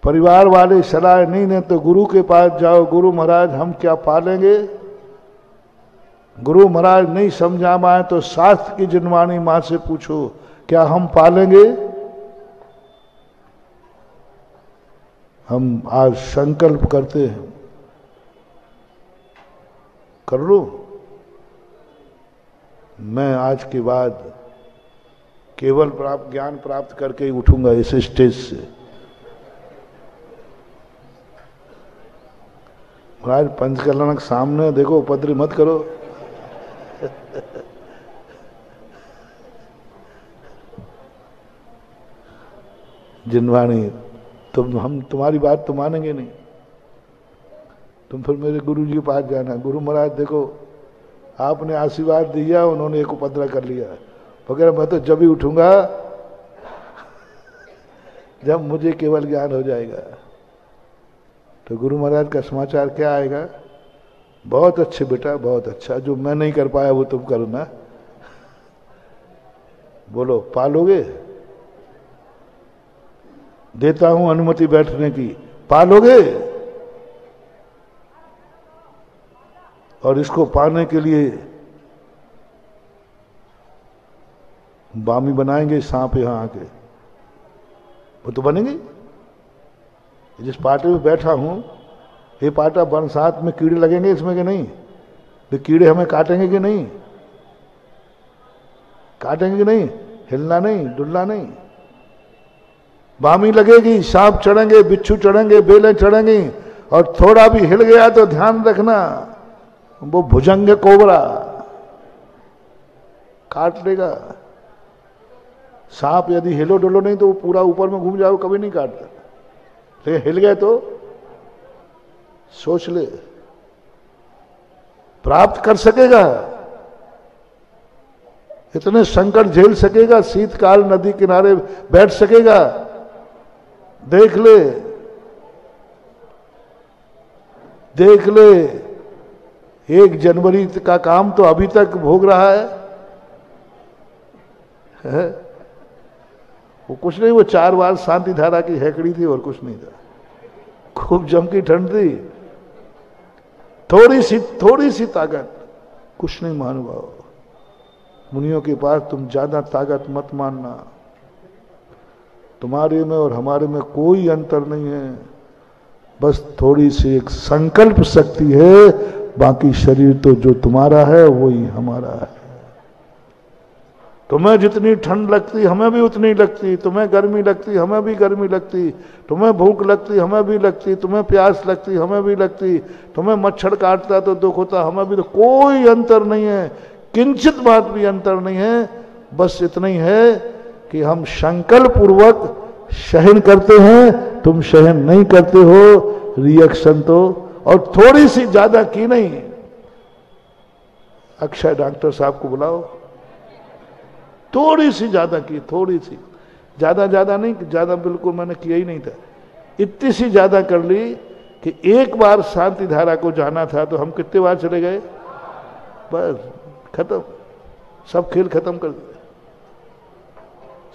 परिवार वाले सलाह नहीं दें तो गुरु के पास जाओ, गुरु महाराज हम क्या पालेंगे? गुरु महाराज नहीं समझा पाए तो शास्त्र की जिनवाणी मां से पूछो, क्या हम पालेंगे? हम आज संकल्प करते हैं, कर लो। मैं आज के बाद केवल ज्ञान प्राप्त करके ही उठूंगा इस स्टेज से। महाराज पंचकल्याणक सामने देखो, उपद्रव मत करो। जिनवाणी हम तुम्हारी बात तो मानेंगे नहीं। तुम फिर मेरे गुरु जी के पास जाना, गुरु महाराज देखो आपने आशीर्वाद दिया, उन्होंने एक उपद्रव कर लिया वगैरह। मैं तो जब ही उठूंगा जब मुझे केवल ज्ञान हो जाएगा। तो गुरु महाराज का समाचार क्या आएगा? बहुत अच्छे बेटा, बहुत अच्छा, जो मैं नहीं कर पाया वो तुम करो ना। बोलो पालोगे? देता हूं अनुमति बैठने की, पालोगे? और इसको पाने के लिए बामी बनाएंगे सांप यहां आके, वो तो बनेंगे। जिस पाटे में बैठा हूं, ये पाटा बरसात में कीड़े लगेंगे इसमें कि नहीं? तो कीड़े हमें काटेंगे कि नहीं? काटेंगे कि नहीं? हिलना नहीं, डुलना नहीं। बामी लगेगी, सांप चढ़ेंगे, बिच्छू चढ़ेंगे, बेलें चढ़ेंगी, और थोड़ा भी हिल गया तो ध्यान रखना वो भुजंग कोबरा काट लेगा। सांप यदि हिलो डुलो नहीं तो वो पूरा ऊपर में घूम जाओ, कभी नहीं काटता, लेकिन हिल गए तो सोच ले, प्राप्त कर सकेगा? इतने संकट झेल सकेगा? शीतकाल नदी किनारे बैठ सकेगा? देख ले, देख ले, 1 जनवरी का काम तो अभी तक भोग रहा है। वो कुछ नहीं, वो 4 बार शांति धारा की हैकड़ी थी और कुछ नहीं था। खूब जम की ठंड थी, थोड़ी सी ताकत, कुछ नहीं महानुभाव, मुनियों के पास तुम ज्यादा ताकत मत मानना। तुम्हारे में और हमारे में कोई अंतर नहीं है, बस थोड़ी सी एक संकल्प शक्ति है, बाकी शरीर तो जो तुम्हारा है वही हमारा है। तुम्हें जितनी ठंड लगती हमें भी उतनी लगती, तुम्हें गर्मी लगती हमें भी गर्मी लगती, तुम्हें भूख लगती हमें भी लगती, तुम्हें प्यास लगती हमें भी लगती, तुम्हें मच्छर काटता तो दुख होता हमें भी, तो कोई अंतर नहीं है, किंचित बात भी अंतर नहीं है। बस इतना ही है कि हम संकल्प पूर्वक सहन करते हैं, तुम सहन नहीं करते हो, रिएक्शन तो, और थोड़ी सी ज्यादा की नहीं। अक्षय डॉक्टर साहब को बुलाओ, थोड़ी सी ज्यादा की, थोड़ी सी ज्यादा नहीं, ज्यादा बिल्कुल मैंने किया ही नहीं था, इतनी सी ज्यादा कर ली कि एक बार शांति धारा को जाना था तो हम कितने बार चले गए, बस खत्म, सब खेल खत्म कर दिया,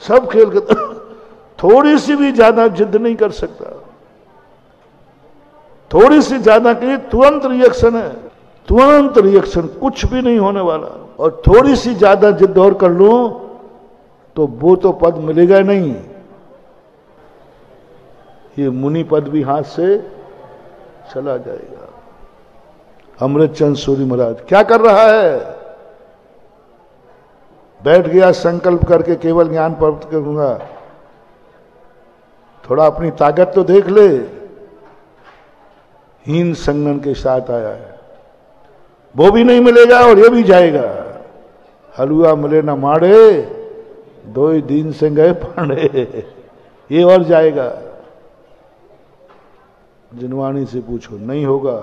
सब खेल खत्म। थोड़ी सी भी ज्यादा जिद नहीं कर सकता, थोड़ी सी ज्यादा की तुरंत रिएक्शन है, तुरंत रिएक्शन, कुछ भी नहीं होने वाला। और थोड़ी सी ज्यादा जिद और कर लूं तो वो तो पद मिलेगा नहीं, ये मुनि पद भी हाथ से चला जाएगा। अमृतचंद सूरी महाराज क्या कर रहा है, बैठ गया संकल्प करके केवल ज्ञान प्राप्त करूंगा, थोड़ा अपनी ताकत तो देख ले। हीन संगन के साथ आया है, वो भी नहीं मिलेगा और ये भी जाएगा। हलवा मिले ना माड़े, दो ही दिन से गए पांडे, ये और जाएगा। जिनवाणी से पूछो, नहीं होगा,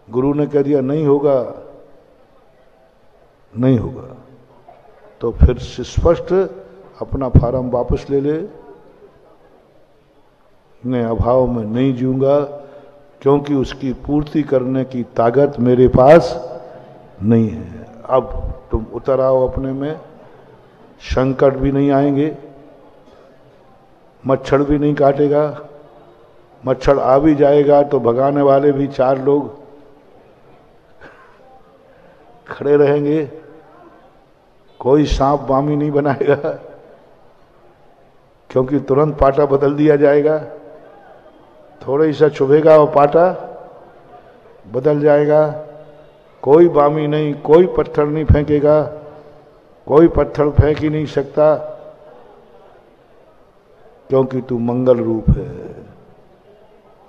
गुरु ने कह दिया नहीं होगा, नहीं होगा, तो फिर स्पष्ट अपना फार्म वापस ले ले। मैं अभाव में नहीं जीऊंगा क्योंकि उसकी पूर्ति करने की ताकत मेरे पास नहीं है। अब तुम उतर आओ अपने में, संकट भी नहीं आएंगे, मच्छर भी नहीं काटेगा, मच्छर आ भी जाएगा तो भगाने वाले भी 4 लोग खड़े रहेंगे, कोई सांप वामी नहीं बनाएगा क्योंकि तुरंत पाटा बदल दिया जाएगा, थोड़ा सा चुभेगा और पाटा बदल जाएगा। कोई वामी नहीं, कोई पत्थर नहीं फेंकेगा, कोई पत्थर फेंक ही नहीं सकता क्योंकि तू मंगल रूप है,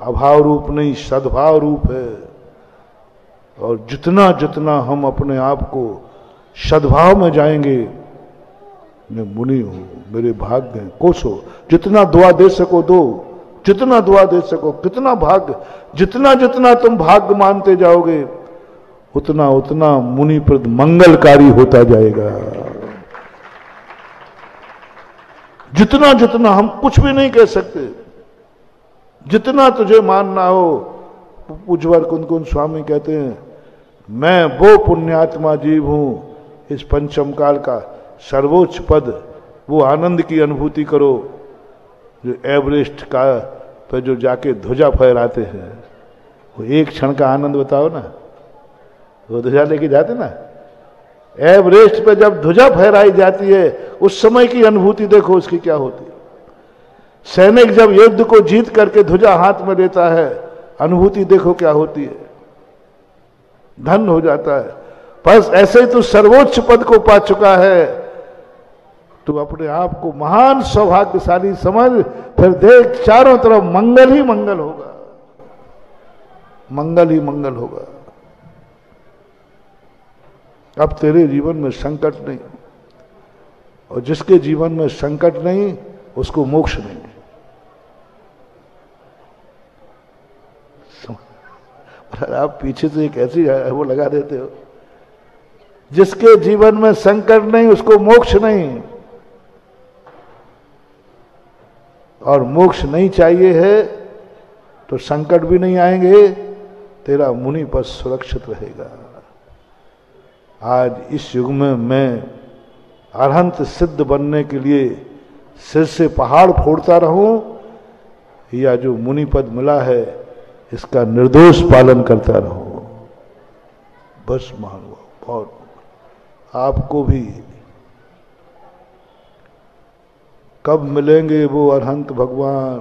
अभाव रूप नहीं, सद्भाव रूप है। और जितना जितना हम अपने आप को सद्भाव में जाएंगे, मैं मुनि हूं, मेरे भाग्य हैं, कोसो, जितना दुआ दे सको दो, जितना दुआ दे सको, कितना भाग्य, जितना जितना तुम भाग्य मानते जाओगे उतना उतना मुनिप्रद मंगलकारी होता जाएगा। जितना जितना हम कुछ भी नहीं कह सकते, जितना तुझे मानना हो। पूज्यवर कुंद स्वामी कहते हैं, मैं वो पुण्यात्मा जीव हूं, इस पंचम काल का सर्वोच्च पद, वो आनंद की अनुभूति करो जो एवरेस्ट का पे जो जाके ध्वजा फहराते हैं। वो एक क्षण का आनंद बताओ ना, वो ध्वजा लेके जाते ना, एवरेस्ट पे जब ध्वजा फहराई जाती है उस समय की अनुभूति देखो उसकी क्या होती है। सैनिक जब युद्ध को जीत करके ध्वजा हाथ में लेता है, अनुभूति देखो क्या होती है, धन्य हो जाता है। बस ऐसे ही तू सर्वोच्च पद को पा चुका है, तू अपने आप को महान सौभाग्यशाली समझ, फिर देख चारों तरफ मंगल ही मंगल होगा, मंगल ही मंगल होगा। अब तेरे जीवन में संकट नहीं, और जिसके जीवन में संकट नहीं उसको मोक्ष नहीं। आप पीछे से एक ऐसी वो लगा देते हो, जिसके जीवन में संकट नहीं उसको मोक्ष नहीं, और मोक्ष नहीं चाहिए है तो संकट भी नहीं आएंगे, तेरा मुनि पद सुरक्षित रहेगा। आज इस युग में मैं अरहंत सिद्ध बनने के लिए सिर से पहाड़ फोड़ता रहूं, या जो मुनि पद मिला है इसका निर्दोष पालन करता रहूं, बस महानुभाव। और आपको भी कब मिलेंगे वो अरहंत भगवान,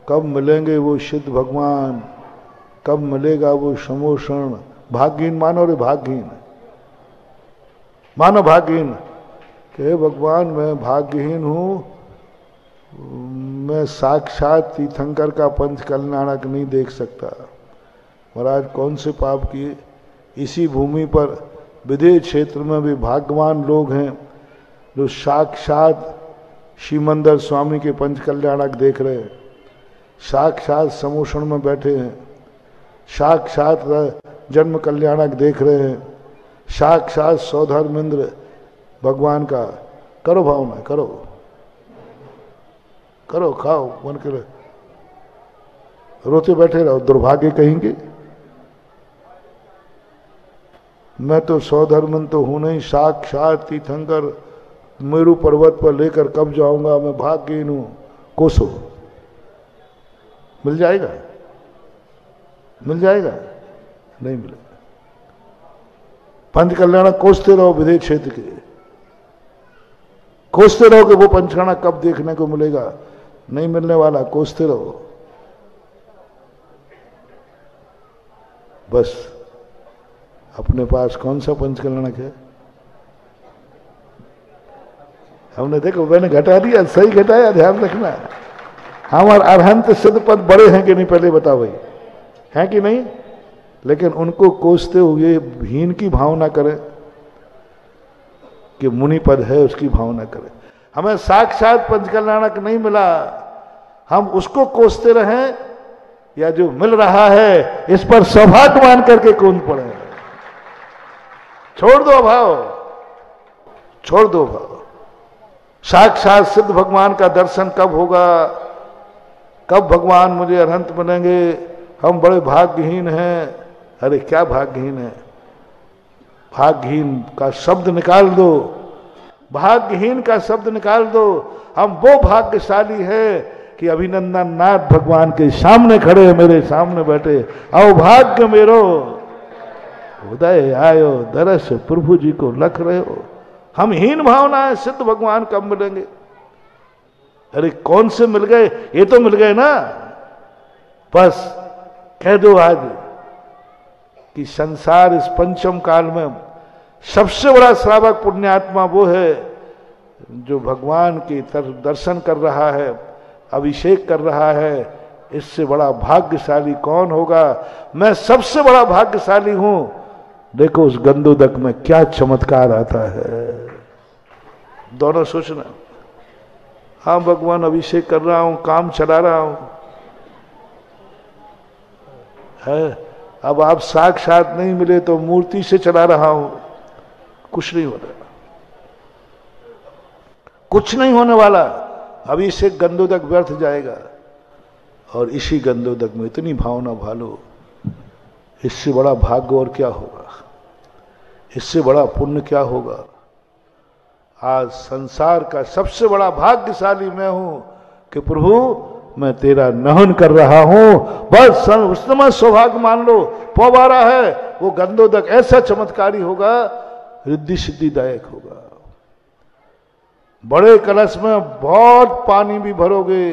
कब मिलेंगे वो सिद्ध भगवान, कब मिलेगा वो समोषण। भाग्यहीन मानो रे, भाग्यहीन मानो, भाग्यहीन कि हे भगवान मैं भाग्यहीन हूं, मैं साक्षात तीर्थंकर का पंच कल्याणक नहीं देख सकता। महाराज कौन से पाप किए? इसी भूमि पर विदेश क्षेत्र में भी भाग्यवान लोग हैं जो साक्षात श्रीमंदर स्वामी के पंच कल्याणक देख रहे हैं, साक्षात समोषण में बैठे हैं, साक्षात जन्म कल्याणक देख रहे हैं, साक्षात सौधर्मेंद्र भगवान का। करो भावना, करो करो, खाओ मन करे, रोते बैठे रहो, दुर्भाग्य कहेंगे। मैं तो सौधर्मन तो हूं नहीं, साक्षात तीर्थंकर मेरू पर्वत पर लेकर कब जाऊंगा, मैं भाग्यहीन हूं। कोसो, मिल जाएगा? मिल जाएगा? नहीं मिलेगा। पंच कल्याण कोसते रहो, विदेश क्षेत्र के कोसते रहो कि वो पंचकर्णा कब देखने को मिलेगा। नहीं मिलने वाला, कोसते रहो। बस अपने पास कौन सा पंचकल्याणक है? हमने देखो, मैंने घटा दिया, सही घटाया, ध्यान रखना। हमारे अरहंत सिद्ध पद बड़े हैं कि नहीं, पहले बताओ भाई, हैं कि नहीं? लेकिन उनको कोसते हुए हीन की भावना करें कि मुनि पद है, उसकी भावना करें। हमें साक्षात पंचकल्याणक नहीं मिला, हम उसको कोसते रहें या जो मिल रहा है इस पर सौभाग्य मान करके कूद पड़े। छोड़ दो भाव, छोड़ दो भाव। साक्षात सिद्ध भगवान का दर्शन कब होगा, कब भगवान मुझे अरहंत बनेंगे, हम बड़े भाग्यहीन हैं। अरे क्या भाग्यहीन है? भाग्यहीन का शब्द निकाल दो, भाग्यहीन का शब्द निकाल दो। हम वो भाग्यशाली है कि अभिनंदन नाथ भगवान के सामने खड़े हैं, मेरे सामने बैठे। आओ भाग्य मेरो उदय आयो, दरस प्रभु जी को लख रहे हो। हम हीन भावना है, सिद्ध भगवान कब मिलेंगे? अरे कौन से मिल गए? ये तो मिल गए ना। बस कह दो आज कि संसार इस पंचम काल में सबसे बड़ा श्रावक पुण्यात्मा वो है जो भगवान के दर्शन कर रहा है, अभिषेक कर रहा है। इससे बड़ा भाग्यशाली कौन होगा? मैं सबसे बड़ा भाग्यशाली हूं। देखो उस गंदोदक में क्या चमत्कार आता है। दोनों सोचना, हाँ भगवान अभिषेक कर रहा हूं, काम चला रहा हूं, है। अब आप साक्षात नहीं मिले तो मूर्ति से चला रहा हूं, कुछ नहीं हो रहा, कुछ नहीं होने वाला। अभी से गंदोदक व्यर्थ जाएगा। और इसी गंदोदक में इतनी भावना भालो, इससे बड़ा भाग्य और क्या होगा? इससे बड़ा पुण्य क्या होगा? आज संसार का सबसे बड़ा भाग्यशाली मैं हूं कि प्रभु मैं तेरा नहन कर रहा हूं। बस उस समय सौभाग्य मान लो, पौबारा है वो गंदोदक ऐसा चमत्कारी होगा, रिद्धि सिद्धिदायक होगा। बड़े कलश में बहुत पानी भी भरोगे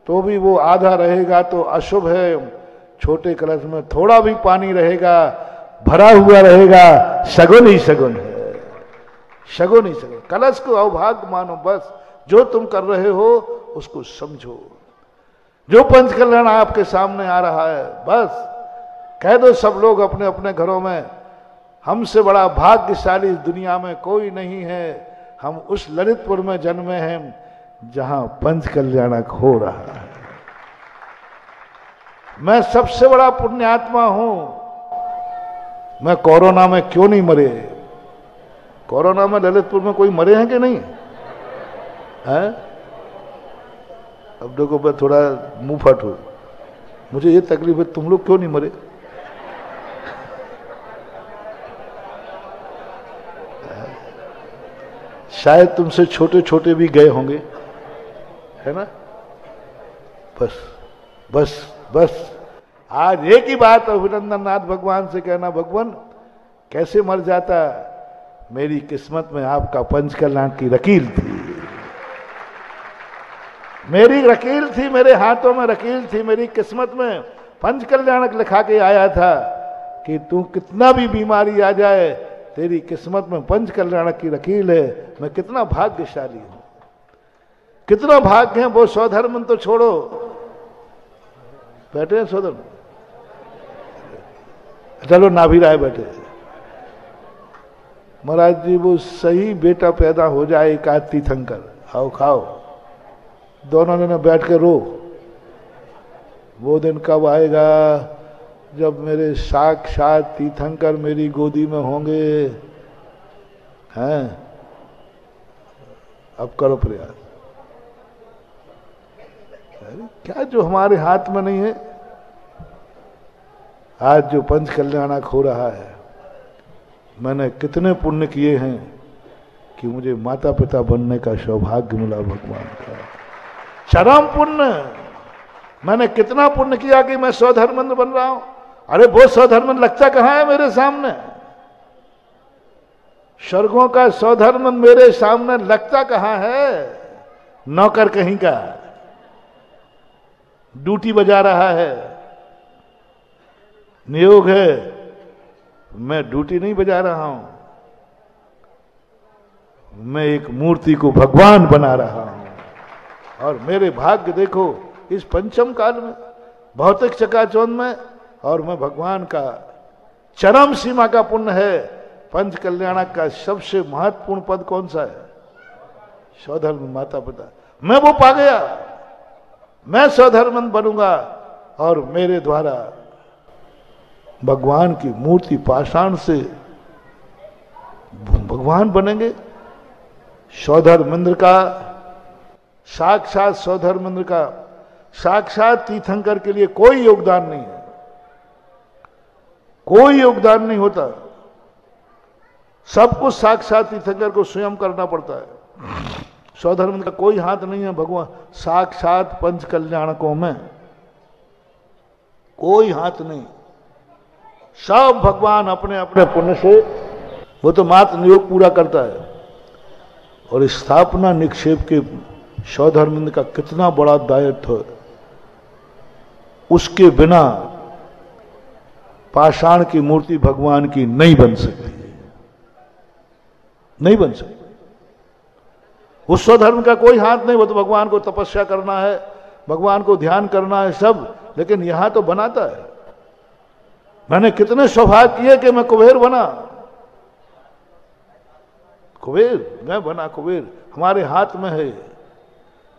तो भी वो आधा रहेगा तो अशुभ है। छोटे कलश में थोड़ा भी पानी रहेगा, भरा हुआ रहेगा, सगुन ही सगुन है, सगुन ही सगुन। कलश को अवभाग्य मानो। बस जो तुम कर रहे हो उसको समझो। जो पंच कल्याण आपके सामने आ रहा है, बस कह दो सब लोग अपने अपने घरों में, हमसे बड़ा भाग्यशाली इस दुनिया में कोई नहीं है। हम उस ललितपुर में जन्मे हैं जहां पंच कल्याणक हो रहा है। मैं सबसे बड़ा पुण्यात्मा हूं। मैं कोरोना में क्यों नहीं मरे? कोरोना में ललितपुर में कोई मरे हैं कि नहीं है? अब देखो मैं थोड़ा मुंह फट हूं, मुझे ये तकलीफ है, तुम लोग क्यों नहीं मरे? शायद तुमसे छोटे छोटे भी गए होंगे, है ना? बस बस बस आज एक ही बात अभिनंदन नाथ भगवान से कहना, भगवान कैसे मर जाता? मेरी किस्मत में आपका पंच कल्याण की रकील थी, मेरी रकील थी, मेरे हाथों में रकील थी, मेरी किस्मत में पंच कल्याणक लिखा के आया था कि तू कितना भी बीमारी आ जाए, तेरी किस्मत में पंच कल्याणक की रकील है। मैं कितना भाग्यशाली हूं, कितना भाग्य है। वो सौधर्म तो छोड़ो, बैठे हैं सौधर्म, चलो नाभि राय बैठे। महाराज जी वो सही बेटा पैदा हो जाए एक आध तीर्थंकर, आओ खाओ, दोनों ने बैठ के रो। वो दिन कब आएगा जब मेरे साक्षात तीर्थंकर मेरी गोदी में होंगे? हैं? अब करो प्रयास। क्या जो हमारे हाथ में नहीं है? आज जो पंच कल्याणक हो रहा है, मैंने कितने पुण्य किए हैं कि मुझे माता पिता बनने का सौभाग्य मिला भगवान का। चरम पुण्य। मैंने कितना पुण्य किया कि मैं स्वधर्मंद बन रहा हूं। अरे वो स्वधर्मंद लगता कहां है मेरे सामने? स्वर्गों का स्वधर्मंद मेरे सामने लगता कहां है? नौकर कहीं का ड्यूटी बजा रहा है, नियोग है, मैं ड्यूटी नहीं बजा रहा हूं, मैं एक मूर्ति को भगवान बना रहा हूं। और मेरे भाग्य देखो इस पंचम काल में, भौतिक चकाचौंध में, और मैं भगवान का चरम सीमा का पुण्य है। पंच कल्याणक का सबसे महत्वपूर्ण पद कौन सा है? स्वधर्म माता पिता। मैं वो पा गया, मैं स्वधर्मंद बनूंगा और मेरे द्वारा भगवान की मूर्ति पाषाण से भगवान बनेंगे। स्वधर्मेंद्र का, साक्षात स्वधर्मेंद्र का, साक्षात तीर्थंकर के लिए कोई योगदान नहीं है, कोई योगदान नहीं होता। सब कुछ साक्षात तीर्थंकर को स्वयं करना पड़ता है। स्वधर्म का कोई हाथ नहीं है भगवान साक्षात पंच कल्याणकों में, कोई हाथ नहीं। सब भगवान अपने अपने पुण्य से, वो तो मात्र नियोग पूरा करता है। और स्थापना निक्षेप के स्वधर्मेंद्र का कितना बड़ा दायित्व है। उसके बिना पाषाण की मूर्ति भगवान की नहीं बन सकती, नहीं बन सकती। उस स्वधर्म का कोई हाथ नहीं। वो तो भगवान को तपस्या करना है, भगवान को ध्यान करना है सब, लेकिन यहां तो बनाता है। मैंने कितने सौभाग्य किए कि मैं कुबेर बना, कुबेर मैं बना, कुबेर हमारे हाथ में है।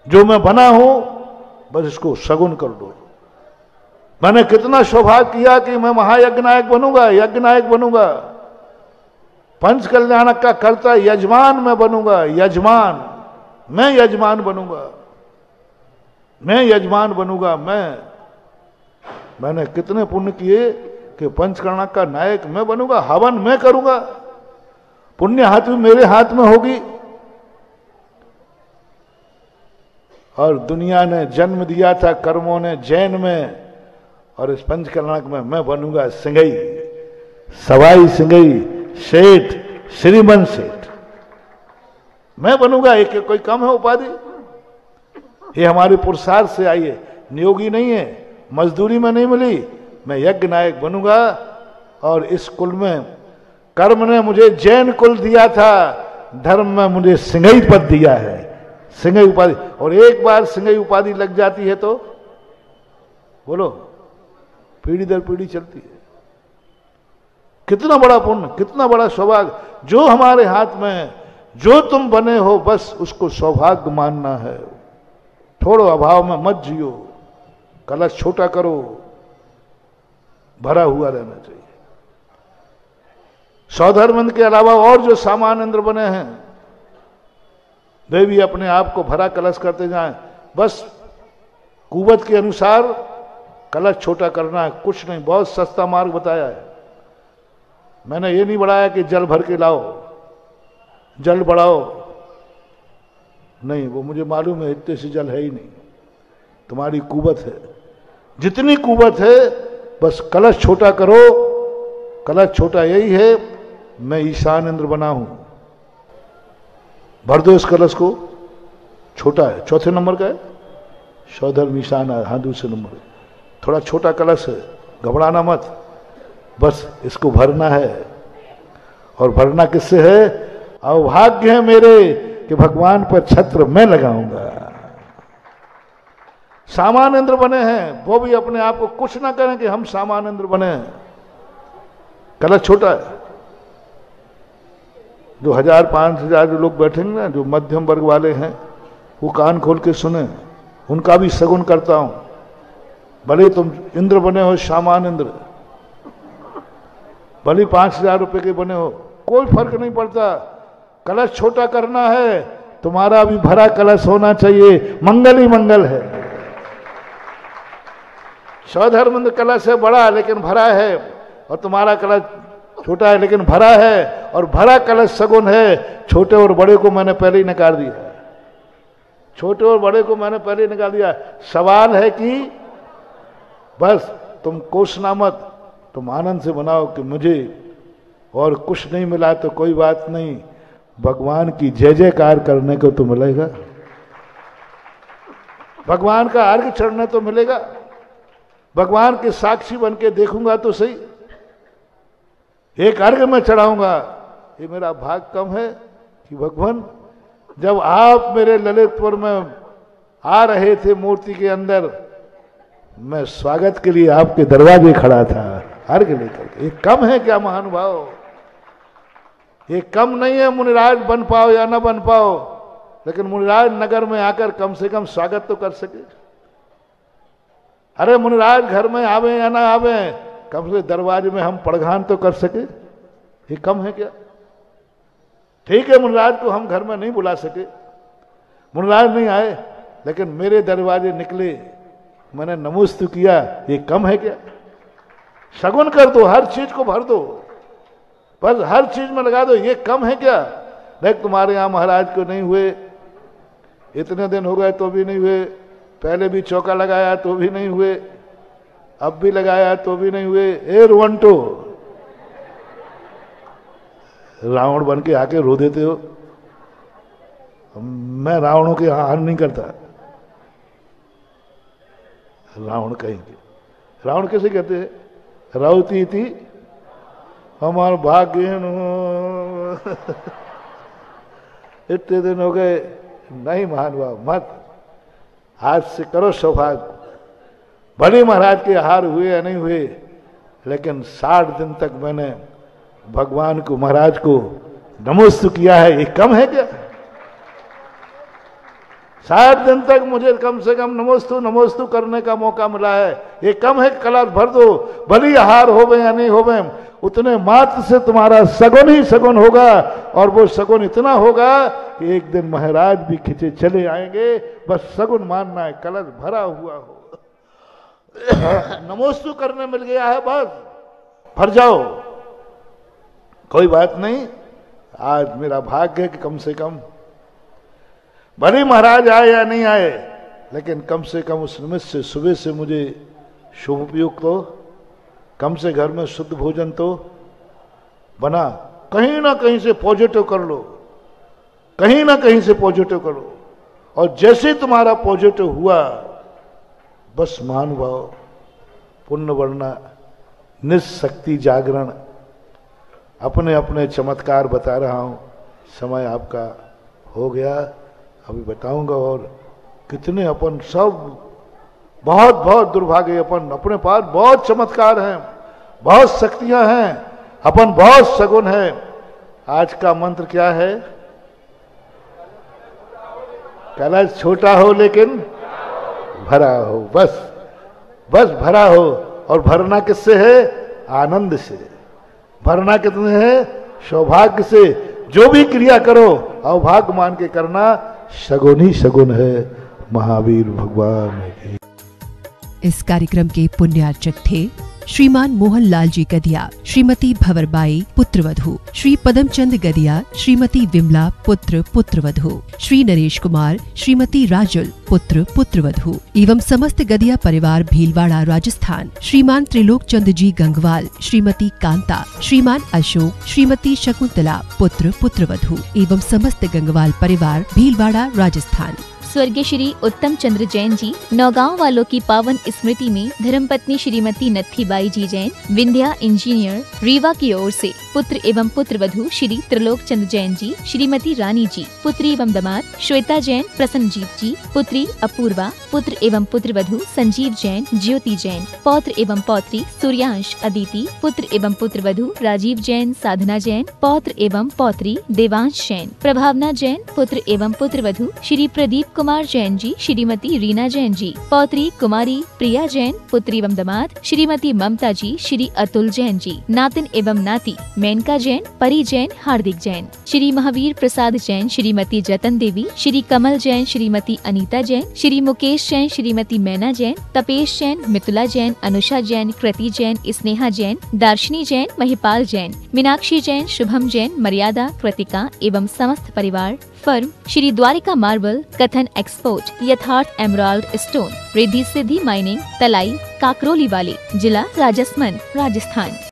जो मैं बना हूं बस इसको सगुन कर दो। मैंने कितना सौभाग्य किया कि मैं महायज्ञ नायक बनूंगा, यज्ञ नायक बनूंगा, पंच कल्याणक का कर्ता यजमान मैं बनूंगा, यजमान, मैं यजमान बनूंगा, मैं यजमान बनूंगा। मैंने कितने पुण्य किए कि पंच कल्याणक का नायक मैं बनूंगा, हवन मैं करूंगा, पुण्य हाथ भी मेरे हाथ में होगी। और दुनिया ने जन्म दिया था कर्मों ने जैन में, और इस पंच कल्याणक में मैं बनूंगा सिंगई, सवाई सिंगई, सेठ, श्रीमंत सेठ मैं बनूंगा। एक कोई कम है उपाधि? ये हमारे पुरुषार्थ से आई है, नियोगी नहीं है, मजदूरी में नहीं मिली। मैं यज्ञ नायक बनूंगा। और इस कुल में कर्म ने मुझे जैन कुल दिया था, धर्म में मुझे सिंगई पद दिया है, सिंगई उपाधि। और एक बार सिंगई उपाधि लग जाती है तो बोलो पीढ़ी दर पीढ़ी चलती है। कितना बड़ा पुण्य, कितना बड़ा सौभाग्य। जो हमारे हाथ में है, जो तुम बने हो बस उसको सौभाग्य मानना है। थोड़ो अभाव में मत जियो, कलश छोटा करो, भरा हुआ रहना चाहिए। स्वधर्मेंद्र के अलावा और जो सामान्य इंद्र बने हैं वे भी अपने आप को भरा कलश करते जाएं। बस कुवत के अनुसार कलश छोटा करना है, कुछ नहीं। बहुत सस्ता मार्ग बताया है। मैंने ये नहीं बढ़ाया कि जल भर के लाओ, जल बढ़ाओ, नहीं, वो मुझे मालूम है इतने से जल है ही नहीं। तुम्हारी कुवत है, जितनी कुवत है बस कलश छोटा करो। कलश छोटा यही है मैं ईशान इंद्र बना हूं, भर दो इस कलश को। छोटा है, चौथे नंबर का है, सौधर्म ईशान है, हाँ दूसरे नंबर, थोड़ा छोटा कलश है, घबराना मत, बस इसको भरना है। और भरना किससे है? अभाग्य है मेरे कि भगवान पर छत्र मैं लगाऊंगा। सामान्य इंद्र बने हैं, वो भी अपने आप को कुछ ना करें कि हम सामान्य इंद्र बने हैं। कलश छोटा है, जो 1000-5000 जो लोग बैठेंगे ना, जो मध्यम वर्ग वाले हैं, वो कान खोल के सुने, उनका भी सगुन करता हूं। भले तुम इंद्र बने हो, सामान्य इंद्र, भले 5000 रुपए के बने हो, कोई फर्क नहीं पड़ता। कलश छोटा करना है, तुम्हारा भी भरा कलश होना चाहिए, मंगल ही मंगल है। सौधर्म इंद्र कलश है बड़ा लेकिन भरा है, और तुम्हारा कलश छोटा है लेकिन भरा है, और भरा कलश सगुन है। छोटे और बड़े को मैंने पहले ही नकार दिया, छोटे और बड़े को मैंने पहले ही नकार दिया। सवाल है कि बस तुम कोसना मत, तुम आनंद से बनाओ कि मुझे और कुछ नहीं मिला तो कोई बात नहीं, भगवान की जय जयकार करने को तो मिलेगा, भगवान का अर्घ चढ़ने तो मिलेगा, भगवान के साक्षी बन के देखूंगा तो सही, एक अर्घ में चढ़ाऊंगा। ये मेरा भाग कम है कि भगवान जब आप मेरे ललितपुर में आ रहे थे मूर्ति के अंदर, मैं स्वागत के लिए आपके दरवाजे खड़ा था अर्घ लेकर के। ये कम है क्या महानुभाव? ये कम नहीं है मुनिराज बन पाओ या ना बन पाओ, लेकिन मुनिराज नगर में आकर कम से कम स्वागत तो कर सके। अरे मुनिराज घर में आवे या ना आवे, कम से दरवाजे में हम पड़घान तो कर सके, ये कम है क्या? ठीक है मुनिराज को हम घर में नहीं बुला सके, मुनिराज नहीं आए, लेकिन मेरे दरवाजे निकले, मैंने नमोस्तु किया, ये कम है क्या? शगुन कर दो, हर चीज को भर दो, बस हर चीज में लगा दो, ये कम है क्या? देख तुम्हारे यहां महाराज को नहीं हुए, इतने दिन हो गए तो भी नहीं हुए, पहले भी चौका लगाया तो भी नहीं हुए, अब भी लगाया तो भी नहीं हुए। ए रुवंटो, रावण बन के आके रो देते हो। मैं रावणों के हार नहीं करता। रावण कहेंगे, रावण कैसे कहते हैं? राउती थी हमार भाग्य इतने दिन हो गए नहीं महानुभाव, मत, आज से करो सौभाग्य। भले महाराज के हार हुए या नहीं हुए, लेकिन 60 दिन तक मैंने भगवान को, महाराज को नमोस्तु किया है, ये कम है क्या? 60 दिन तक मुझे कम से कम नमोस्तु करने का मौका मिला है, ये कम है? कलश भर दो, भले हार होवे या नहीं होवे, उतने मात्र से तुम्हारा सगुन ही सगुन होगा, और वो सगुन इतना होगा कि एक दिन महाराज भी खिंचे चले आएंगे। बस सगुन मानना है, कलश भरा हुआ हो, नमोस्तु करने मिल गया है, बस भर जाओ, कोई बात नहीं। आज मेरा भाग्य है कि कम से कम भले महाराज आए या नहीं आए, लेकिन कम से कम उस निमित्त से सुबह से मुझे शुभ उपयोग तो, कम से घर में शुद्ध भोजन तो बना। कहीं ना कहीं से पॉजिटिव कर लो, कहीं ना कहीं से पॉजिटिव करो, और जैसे तुम्हारा पॉजिटिव हुआ, बस महानुभाव पुण्य बढ़ना, निशक्ति जागरण, अपने अपने चमत्कार बता रहा हूं। समय आपका हो गया, अभी बताऊंगा। और कितने अपन सब बहुत बहुत दुर्भाग्य, अपन अपने पास बहुत चमत्कार हैं, बहुत शक्तियां हैं, अपन बहुत सगुन है। आज का मंत्र क्या है? कलश छोटा हो लेकिन भरा हो, बस बस भरा हो। और भरना किससे है? आनंद से। भरना कितने है? सौभाग्य से। जो भी क्रिया करो अभाग्य मान के करना, सगुन ही सगुन है। महावीर भगवान की। इस कार्यक्रम के पुण्यार्चक थे श्रीमान मोहन लाल जी गदिया, श्रीमती भंवरबाई पुत्रवधू, श्री पदमचंद गदिया, श्रीमती विमला पुत्र पुत्रवधू, श्री नरेश कुमार, श्रीमती राजुल पुत्र पुत्रवधू एवं समस्त गदिया परिवार भीलवाड़ा राजस्थान, श्रीमान त्रिलोक चंद जी गंगवाल, श्रीमती कांता, श्रीमान अशोक, श्रीमती शकुंतला पुत्र पुत्रवधू एवं समस्त गंगवाल परिवार भीलवाड़ा राजस्थान। स्वर्गीय श्री उत्तम चंद्र जैन जी नौगांव वालों की पावन स्मृति में धर्मपत्नी श्रीमती नत्थीबाई जी जैन, विंध्या इंजीनियर, रीवा की ओर से पुत्र एवं पुत्रवधू श्री त्रिलोक चंद जैन जी, श्रीमती रानी जी, पुत्री एवं दामाद श्वेता जैन, प्रसन्नजीत जी, पुत्री अपूर्वा, पुत्र एवं पुत्रवधू संजीव जैन, ज्योति जैन, पौत्र एवं पौत्री सूर्यांश, अदिति, पुत्र एवं पुत्रवधू राजीव जैन, साधना जैन, पौत्र एवं पौत्री देवांश जैन, प्रभावना जैन, पुत्र एवं पुत्रवधू श्री प्रदीप कुमार जैन जी, श्रीमती रीना जैन जी, पौत्री कुमारी प्रिया जैन, पुत्री एवं दामाद श्रीमती ममता जी, श्री अतुल जैन जी, नातिन एवं नाती मेनका जैन, परी जैन, हार्दिक जैन, श्री महावीर प्रसाद जैन, श्रीमती जतन देवी, श्री कमल जैन, श्रीमती अनीता जैन, श्री मुकेश जैन, श्रीमती मैना जैन, तपेश जैन, मितुला जैन, अनुषा जैन, कृति जैन, स्नेहा जैन, दार्शनी जैन, महिपाल जैन, मीनाक्षी जैन, शुभम जैन, मर्यादा, कृतिका एवं समस्त परिवार। फर्म श्री द्वारिका मार्बल, कथन एक्सपोर्ट, यथार्थ emerald stone, Riddhi Siddhi mining, तलाई, काकरोली वाली, जिला राजसमंद, राजस्थान।